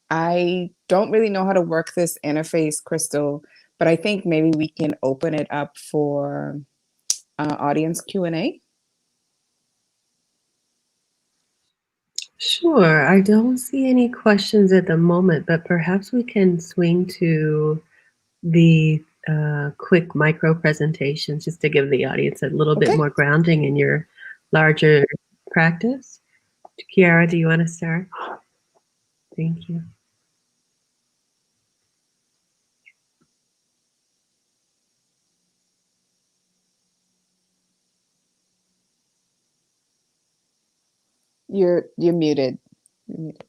I don't really know how to work this interface, Crystal, but I think maybe we can open it up for audience Q&A. Sure. I don't see any questions at the moment, but perhaps we can swing to the quick micro presentations just to give the audience a little bit more grounding in your larger practice. Kearra, do you want to start? Thank you. You're muted. You're muted.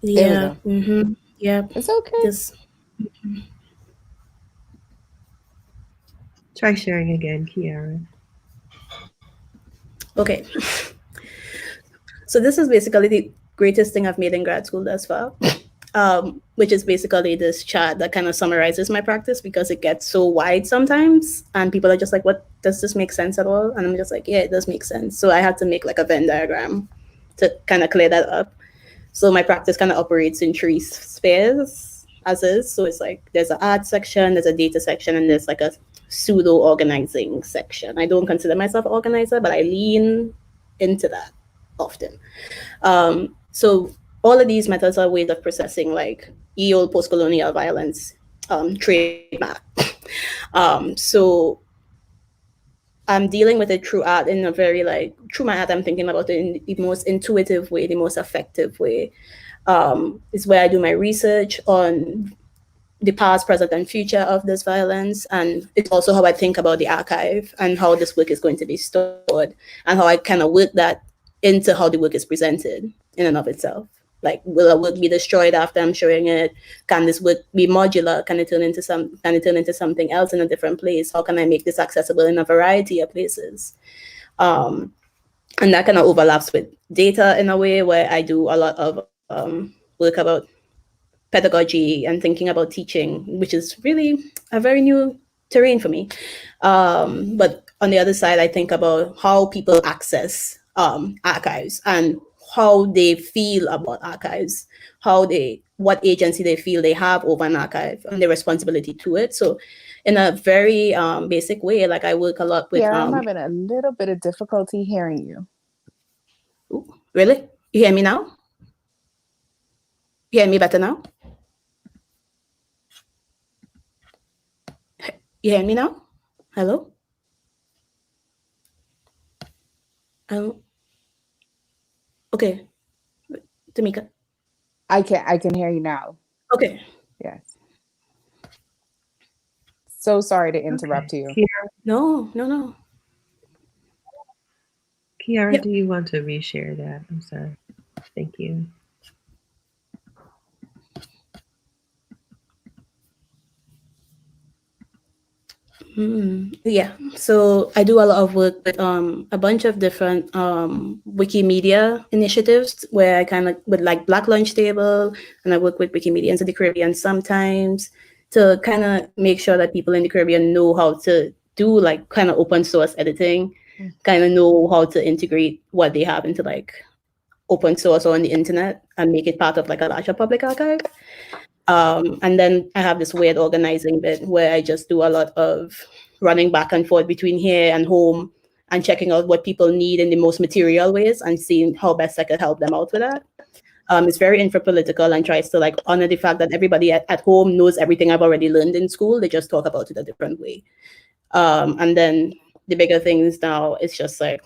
Yeah. Mm-hmm. Yeah. It's okay. Just try sharing again, Kearra. Okay. So this is basically the greatest thing I've made in grad school thus far, which is basically this chart that kind of summarizes my practice, because it gets so wide sometimes and people are just like, what, does this make sense at all? And I'm just like, yeah, it does make sense. So I had to make like a Venn diagram to kind of clear that up. So my practice kind of operates in 3 spheres as is. So it's like, there's an art section, there's a data section, and there's like a pseudo organizing section. I don't consider myself an organizer, but I lean into that often. So all of these methods are ways of processing like old post-colonial violence, trademark. So I'm dealing with it through art in a very like, through my art, I'm thinking about it in the most intuitive way, the most effective way. It's where I do my research on the past, present, and future of this violence. And it's also how I think about the archive and how this work is going to be stored and how I kind of work that into how the work is presented in and of itself. Like, will a work be destroyed after I'm showing it? Can this work be modular? Can it turn into something else in a different place? How can I make this accessible in a variety of places? And that kind of overlaps with data in a way where I do a lot of work about pedagogy and thinking about teaching, which is really a very new terrain for me. But on the other side, I think about how people access archives and how they feel about archives, what agency they feel they have over an archive and their responsibility to it. So in a very basic way, like I work a lot with I'm having a little bit of difficulty hearing you. Ooh, really? You hear me now? You hear me better now? You hear me now? Hello? Okay. Tamika. I can hear you now. Okay. Yes. So sorry to interrupt you. No. Kearra, Yep. do you want to reshare that? I'm sorry. Thank you. Yeah, so I do a lot of work with a bunch of different Wikimedia initiatives where I kind of with like Black Lunch Table, and I work with Wikimedians in the Caribbean sometimes to kind of make sure that people in the Caribbean know how to do like kind of open source editing, kind of know how to integrate what they have into like open source or on the internet and make it part of like a larger public archive. And then I have this weird organizing bit where I just do a lot of running back and forth between here and home and checking out what people need in the most material ways and seeing how best I could help them out with that. It's very infra-political and tries to like honor the fact that everybody at home knows everything I've already learned in school. They just talk about it a different way. And then the bigger things now is just like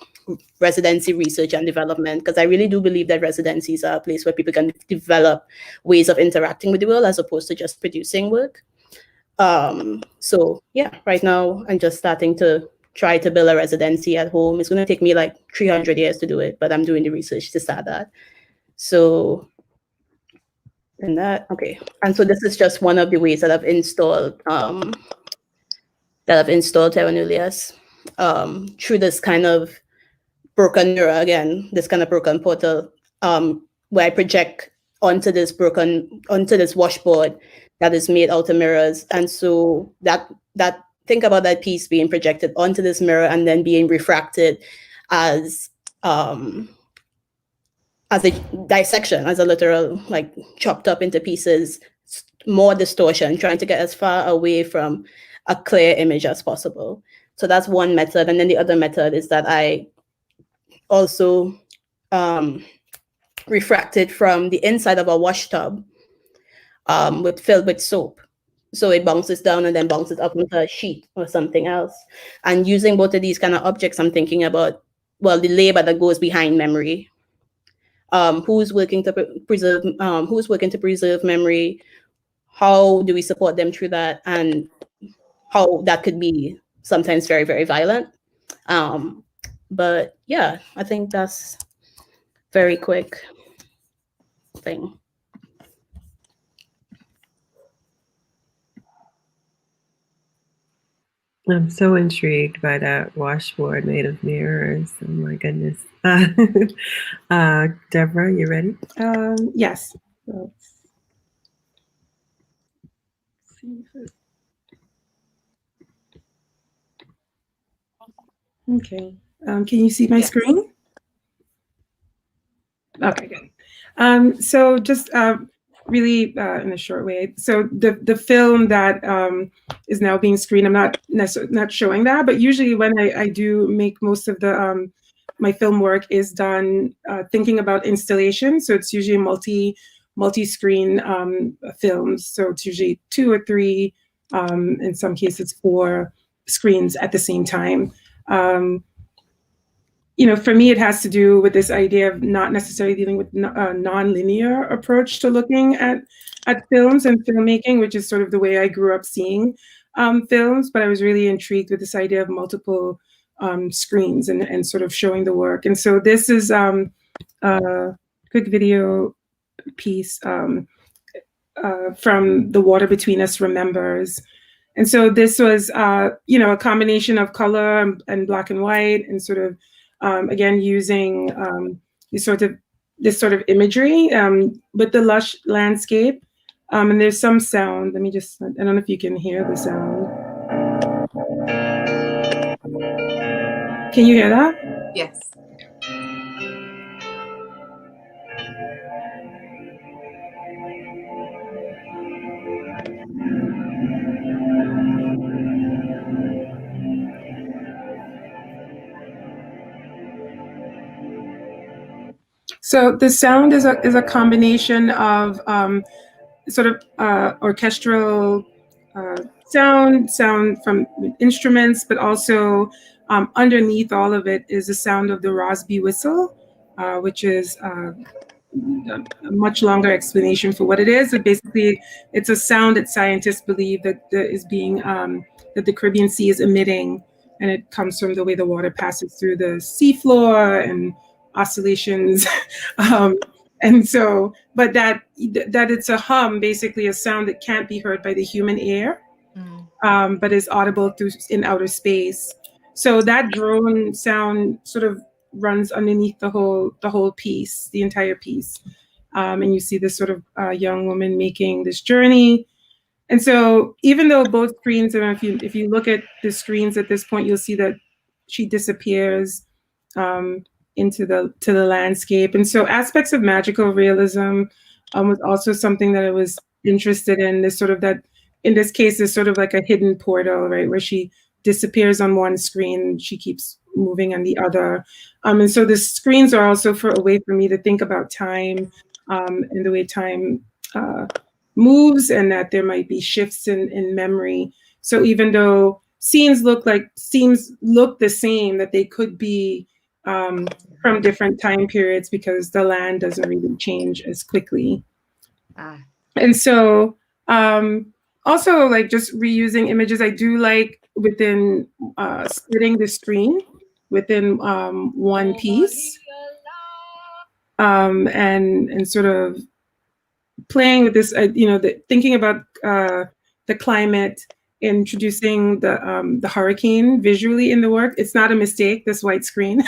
residency research and development, because I really do believe that residencies are a place where people can develop ways of interacting with the world as opposed to just producing work. So yeah, right now I'm just starting to try to build a residency at home. It's going to take me like 300 years to do it, but I'm doing the research to start that. So and that, okay. And so this is just one of the ways that I've installed Terra Nullius through this kind of broken mirror again, this kind of broken portal, where I project onto this washboard that is made out of mirrors. And so that think about that piece being projected onto this mirror and then being refracted as a dissection, as a literal, like chopped up into pieces, more distortion, trying to get as far away from a clear image as possible. So that's one method. And then the other method is that I also refracted from the inside of a wash tub filled with soap. So it bounces down and then bounces up onto a sheet or something else. And using both of these kind of objects, I'm thinking about, well, the labor that goes behind memory. Who's working to preserve memory? How do we support them through that? And how that could be sometimes very, very violent. But yeah, I think that's very quick thing. I'm so intrigued by that washboard made of mirrors. Oh my goodness. Deborah, you ready? Yes. Let's see. Okay. Can you see my screen? Okay, good. So just really in a short way. So the film that is now being screened, I'm not showing that, but usually when I do make most of the my film work is done thinking about installation. So it's usually multi-screen films. So it's usually 2 or 3, in some cases 4 screens at the same time. You know, for me, it has to do with this idea of not necessarily dealing with a non-linear approach to looking at films and filmmaking, which is sort of the way I grew up seeing films. But I was really intrigued with this idea of multiple screens and sort of showing the work. And so this is a quick video piece from The Water Between Us Remembers. And so this was, you know, a combination of color and black and white, and sort of again using this sort of imagery with the lush landscape. And there's some sound. Let me just, I don't know if you can hear the sound. Can you hear that? Yes. So the sound is a combination of sort of orchestral sound from instruments, but also underneath all of it is the sound of the Rosby Whistle, which is a much longer explanation for what it is. But basically, it's a sound that scientists believe that is being that the Caribbean Sea is emitting, and it comes from the way the water passes through the seafloor and oscillations. And so, but that it's a hum, basically a sound that can't be heard by the human ear, but is audible in outer space. So that drone sound sort of runs underneath the whole piece, the entire piece. And you see this sort of young woman making this journey. And so even though both screens, and if you look at the screens at this point, you'll see that she disappears into the landscape. And so aspects of magical realism was also something that I was interested in. This sort of that, in this case, is sort of like a hidden portal, right, where she disappears on one screen, she keeps moving on the other. And so the screens are also a way for me to think about time and the way time moves, and that there might be shifts in memory. So even though scenes look the same, that they could be from different time periods because the land doesn't really change as quickly. And so also, like, just reusing images, I do like within splitting the screen within one piece, and sort of playing with this, thinking about the climate, introducing the hurricane visually in the work. It's not a mistake, this white screen.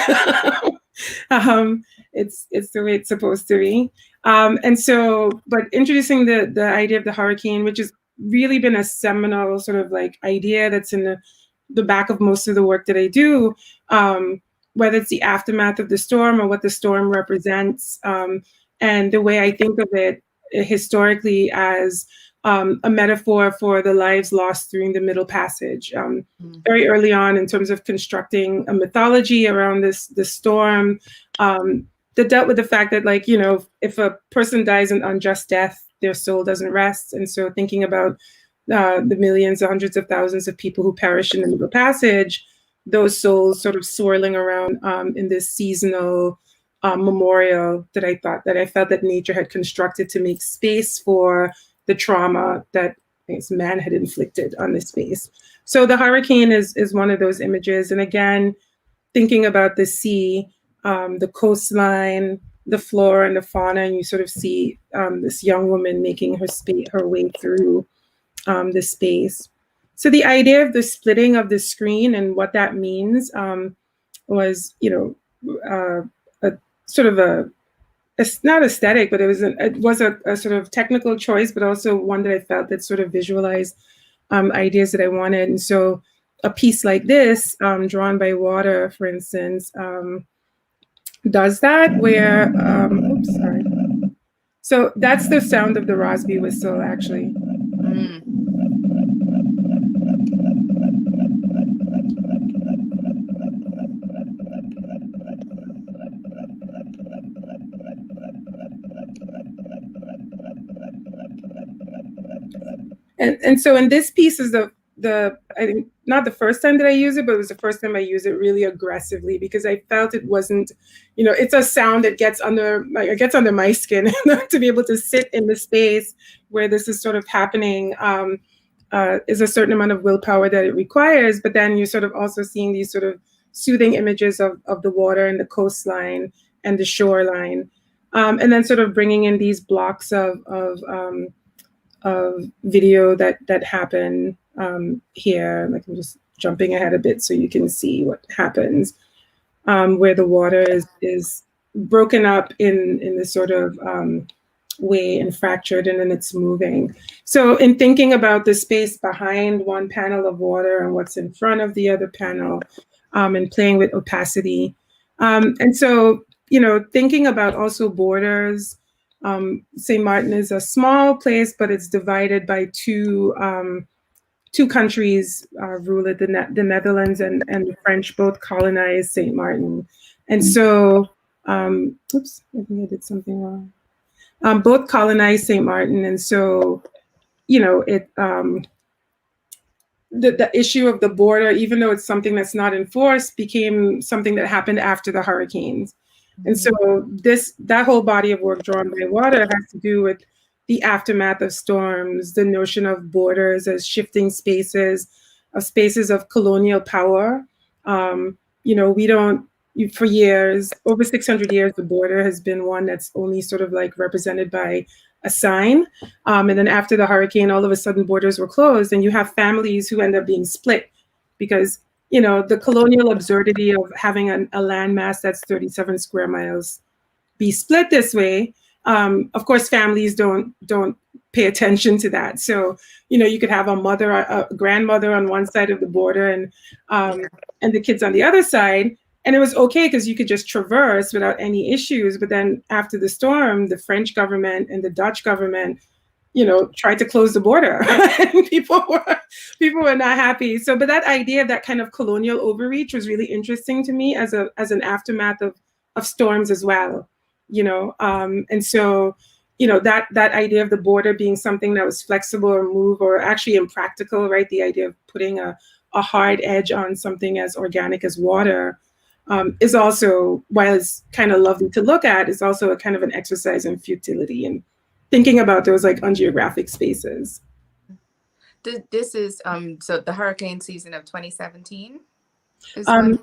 It's the way it's supposed to be. And so, but introducing the idea of the hurricane, which has really been a seminal sort of like idea that's in the back of most of the work that I do, whether it's the aftermath of the storm or what the storm represents, and the way I think of it historically as a metaphor for the lives lost during the Middle Passage. Very early on, in terms of constructing a mythology around the storm, that dealt with the fact that, like, if a person dies an unjust death, their soul doesn't rest. And so thinking about the millions, the hundreds of thousands of people who perish in the Middle Passage, those souls sort of swirling around in this seasonal memorial that I felt that nature had constructed to make space for the trauma that man had inflicted on this space. So the hurricane is one of those images. And again, thinking about the sea, the coastline, the flora and the fauna, and you sort of see this young woman making her way through the space. So the idea of the splitting of the screen and what that means was, a sort of it's not aesthetic, but it was a sort of technical choice, but also one that I felt that sort of visualized ideas that I wanted. And so a piece like this, drawn by water, for instance, does that, where, oops, sorry. So that's the sound of the Rosby Whistle, actually. And so in this piece is I think not the first time that I use it, but it was the first time I used it really aggressively, because I felt it wasn't, it's a sound that gets under my skin to be able to sit in the space where this is sort of happening is a certain amount of willpower that it requires. But then you're sort of also seeing these sort of soothing images of the water and the coastline and the shoreline, and then sort of bringing in these blocks of video that happen here. Like, I'm just jumping ahead a bit so you can see what happens, where the water is broken up in this sort of way and fractured, and then it's moving. So in thinking about the space behind one panel of water and what's in front of the other panel, and playing with opacity. And so, thinking about also borders. St. Martin is a small place, but it's divided by two countries rule it. The Netherlands and the French both colonized St. Martin. And so Oops, I think I did something wrong. Both colonized St. Martin, and so, you know, the issue of the border, even though it's something that's not enforced, became something that happened after the hurricanes. And so that whole body of work, Drawn by Water, has to do with the aftermath of storms, the notion of borders as shifting spaces of colonial power. You know, for years, over 600 years, the border has been one that's only sort of like represented by a sign. And then after the hurricane, all of a sudden borders were closed, and you have families who end up being split because, you know, the colonial absurdity of having a landmass that's 37 square miles be split this way. Of course, families don't pay attention to that. So, you know, you could have a grandmother on one side of the border and the kids on the other side. And it was okay because you could just traverse without any issues. But then after the storm, the French government and the Dutch government, you know, tried to close the border. And people were not happy. So, but that idea of that kind of colonial overreach was really interesting to me as an aftermath of storms as well, you know. And so, you know, that idea of the border being something that was flexible or move or actually impractical, right? The idea of putting a hard edge on something as organic as water is also, while it's kind of lovely to look at, is also a kind of an exercise in futility and thinking about those like ungeographic spaces. This is so the hurricane season of 2017.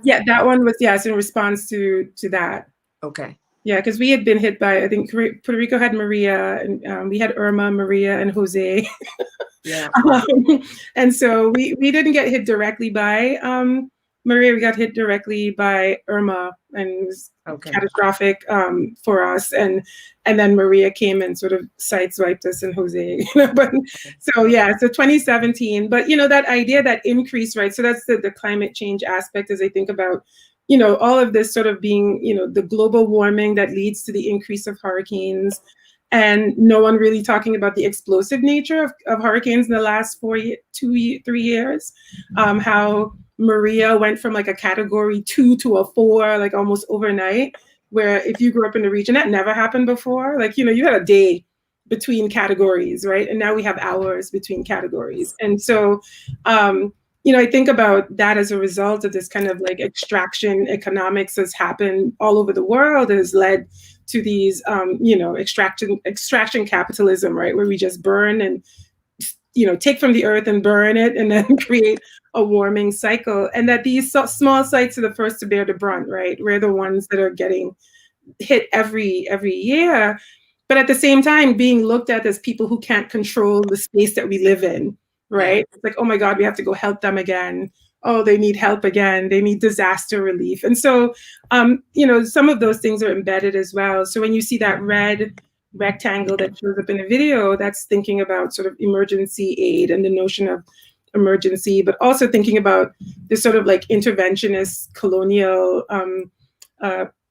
Yeah, that one was it's in response to that. Okay. Yeah, because we had been hit by, I think Puerto Rico had Maria, and we had Irma, Maria, and Jose. Yeah. And so we didn't get hit directly by Maria. We got hit directly by Irma, and it was catastrophic for us. And then Maria came and sort of sideswiped us, and Jose. You know? But so 2017. But you know, that idea, that increase, right? So that's the climate change aspect as I think about, you know, all of this sort of being, you know, the global warming that leads to the increase of hurricanes, and no one really talking about the explosive nature of hurricanes in the last 3 years. How Maria went from like a category 2 to a 4, like almost overnight, where if you grew up in the region, that never happened before. Like, you know, you had a day between categories, right? And now we have hours between categories. And so, you know, I think about that as a result of this kind of like extraction economics has happened all over the world, has led to these, you know, extraction capitalism, right? Where we just burn and, you know, take from the earth and burn it and then create a warming cycle. And that these small sites are the first to bear the brunt, right? We're the ones that are getting hit every year. But at the same time, being looked at as people who can't control the space that we live in, right? It's like, oh my God, we have to go help them again. Oh, they need help again. They need disaster relief. And so, you know, some of those things are embedded as well. So when you see that red rectangle that shows up in a video, that's thinking about sort of emergency aid and the notion of emergency, but also thinking about this sort of like interventionist colonial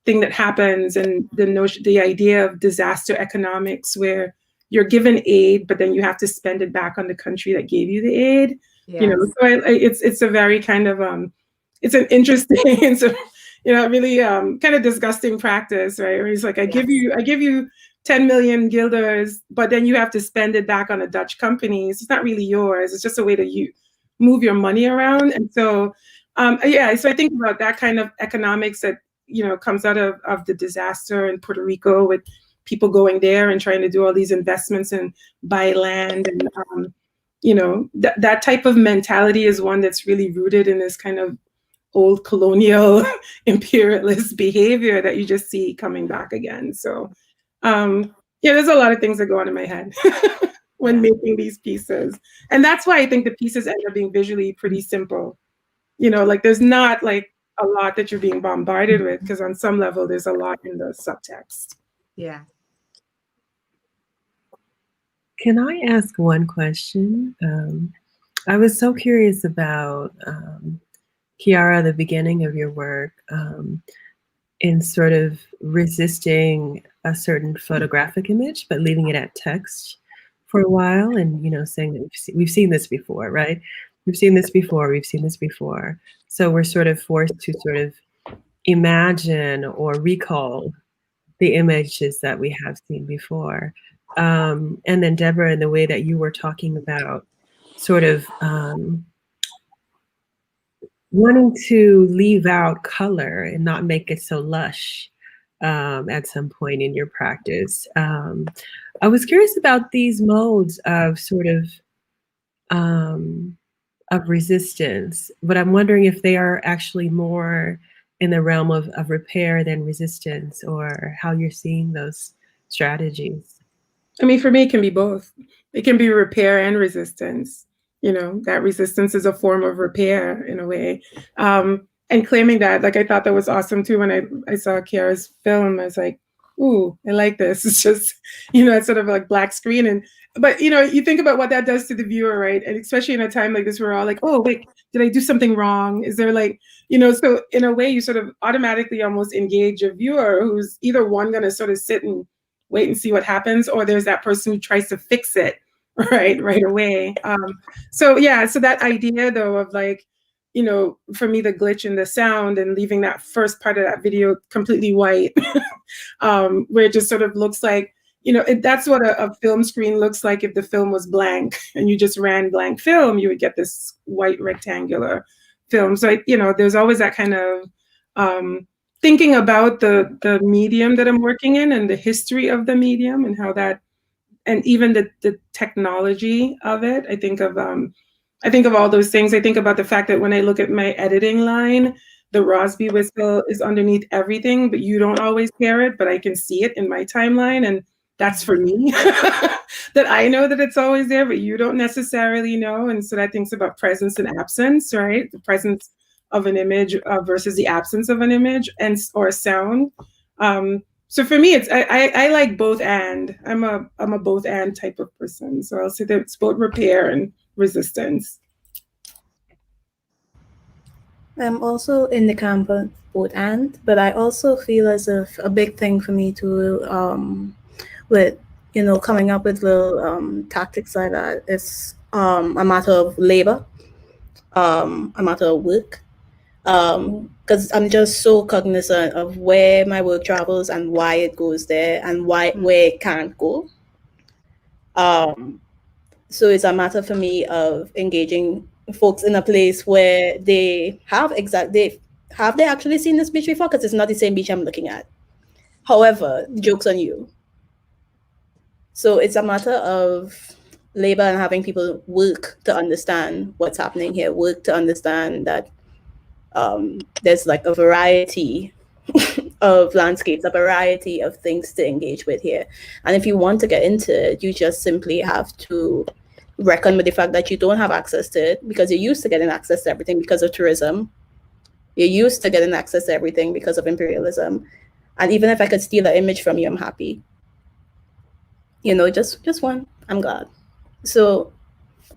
thing that happens, and the idea of disaster economics, where you're given aid, but then you have to spend it back on the country that gave you the aid. Yes. You know, so it's a very kind of it's an interesting, it's a, you know, really kind of disgusting practice, right? Where he's like, I give you 10 million guilders, but then you have to spend it back on a Dutch company. It's not really yours. It's just a way to move your money around. And so, so I think about that kind of economics that, you know, comes out of the disaster in Puerto Rico, with people going there and trying to do all these investments and buy land. And, you know, that type of mentality is one that's really rooted in this kind of old colonial imperialist behavior that you just see coming back again. So, there's a lot of things that go on in my head when making these pieces. And that's why I think the pieces end up being visually pretty simple. You know, like there's not like a lot that you're being bombarded with, because on some level there's a lot in the subtext. Yeah. Can I ask one question? I was so curious about, Kearra, the beginning of your work, in sort of resisting a certain photographic image, but leaving it at text for a while, and, you know, saying that we've seen this before, right? We've seen this before, we've seen this before. So we're sort of forced to sort of imagine or recall the images that we have seen before. And then Deborah, in the way that you were talking about sort of wanting to leave out color and not make it so lush at some point in your practice. I was curious about these modes of sort of resistance, but I'm wondering if they are actually more in the realm of repair than resistance, or how you're seeing those strategies. I mean, for me, it can be both. It can be repair and resistance. You know, that resistance is a form of repair in a way. And claiming that, like, I thought that was awesome too. When I saw Kearra's film, I was like, ooh, I like this. It's just, you know, it's sort of like black screen. But, you know, you think about what that does to the viewer, right? And especially in a time like this, we're all like, oh, wait, did I do something wrong? Is there like, you know, so in a way, you sort of automatically almost engage a viewer who's either one going to sort of sit and wait and see what happens, or there's that person who tries to fix it right away. So that idea though of like, you know, for me, the glitch in the sound and leaving that first part of that video completely white, where it just sort of looks like, you know, that's what a film screen looks like. If the film was blank and you just ran blank film, you would get this white rectangular film. So, you know, there's always that kind of thinking about the medium that I'm working in and the history of the medium and how that, and even the technology of it. I think of all those things. I think about the fact that when I look at my editing line, the Rosby Whistle is underneath everything, but you don't always hear it, but I can see it in my timeline. And that's for me, that I know that it's always there, but you don't necessarily know. And so that thinks about presence and absence, right? The presence of an image versus the absence of an image or a sound. So for me, it's I like both and. I'm a both and type of person. So I'll say that it's both repair and resistance. I'm also in the camp of both and, but I also feel as if a big thing for me to with, you know, coming up with little tactics like that is a matter of labor, a matter of work. Because I'm just so cognizant of where my work travels and why it goes there and where it can't go. So it's a matter for me of engaging folks in a place where they have they actually seen this beach before, because it's not the same beach I'm looking at. However, joke's on you. So it's a matter of labor and having people work to understand what's happening here, work to understand that there's like a variety of landscapes, a variety of things to engage with here. And if you want to get into it, you just simply have to reckon with the fact that you don't have access to it because you're used to getting access to everything because of tourism. You're used to getting access to everything because of imperialism. And even if I could steal an image from you, I'm happy. You know, just one, I'm glad. So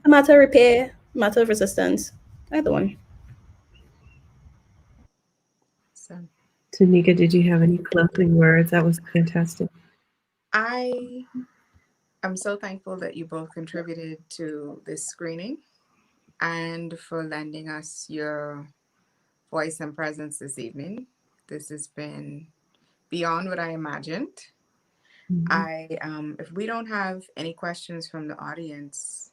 a matter of repair, matter of resistance, either one. So, Tamika, did you have any closing words? That was fantastic. I'm so thankful that you both contributed to this screening and for lending us your voice and presence this evening. This has been beyond what I imagined. If we don't have any questions from the audience,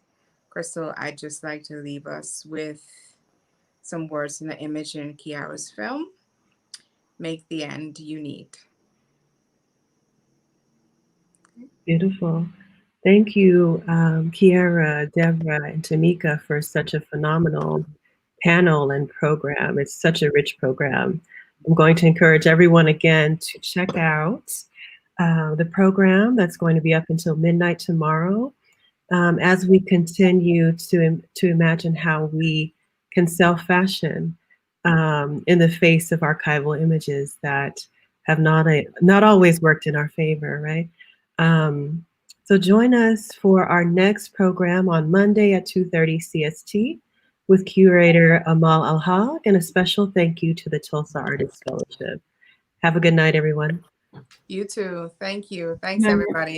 Crystal, I'd just like to leave us with some words from the image in Kearra's film, "Make the end you need." Beautiful. Thank you, Kearra, Deborah, and Tamika for such a phenomenal panel and program. It's such a rich program. I'm going to encourage everyone again to check out the program that's going to be up until midnight tomorrow, as we continue to imagine how we can self-fashion in the face of archival images that have not always worked in our favor, right? So join us for our next program on Monday at 2:30 CST with curator Amal Al-Haq, and a special thank you to the Tulsa Artists Fellowship. Have a good night, everyone. You too. Thank you. Thanks, everybody.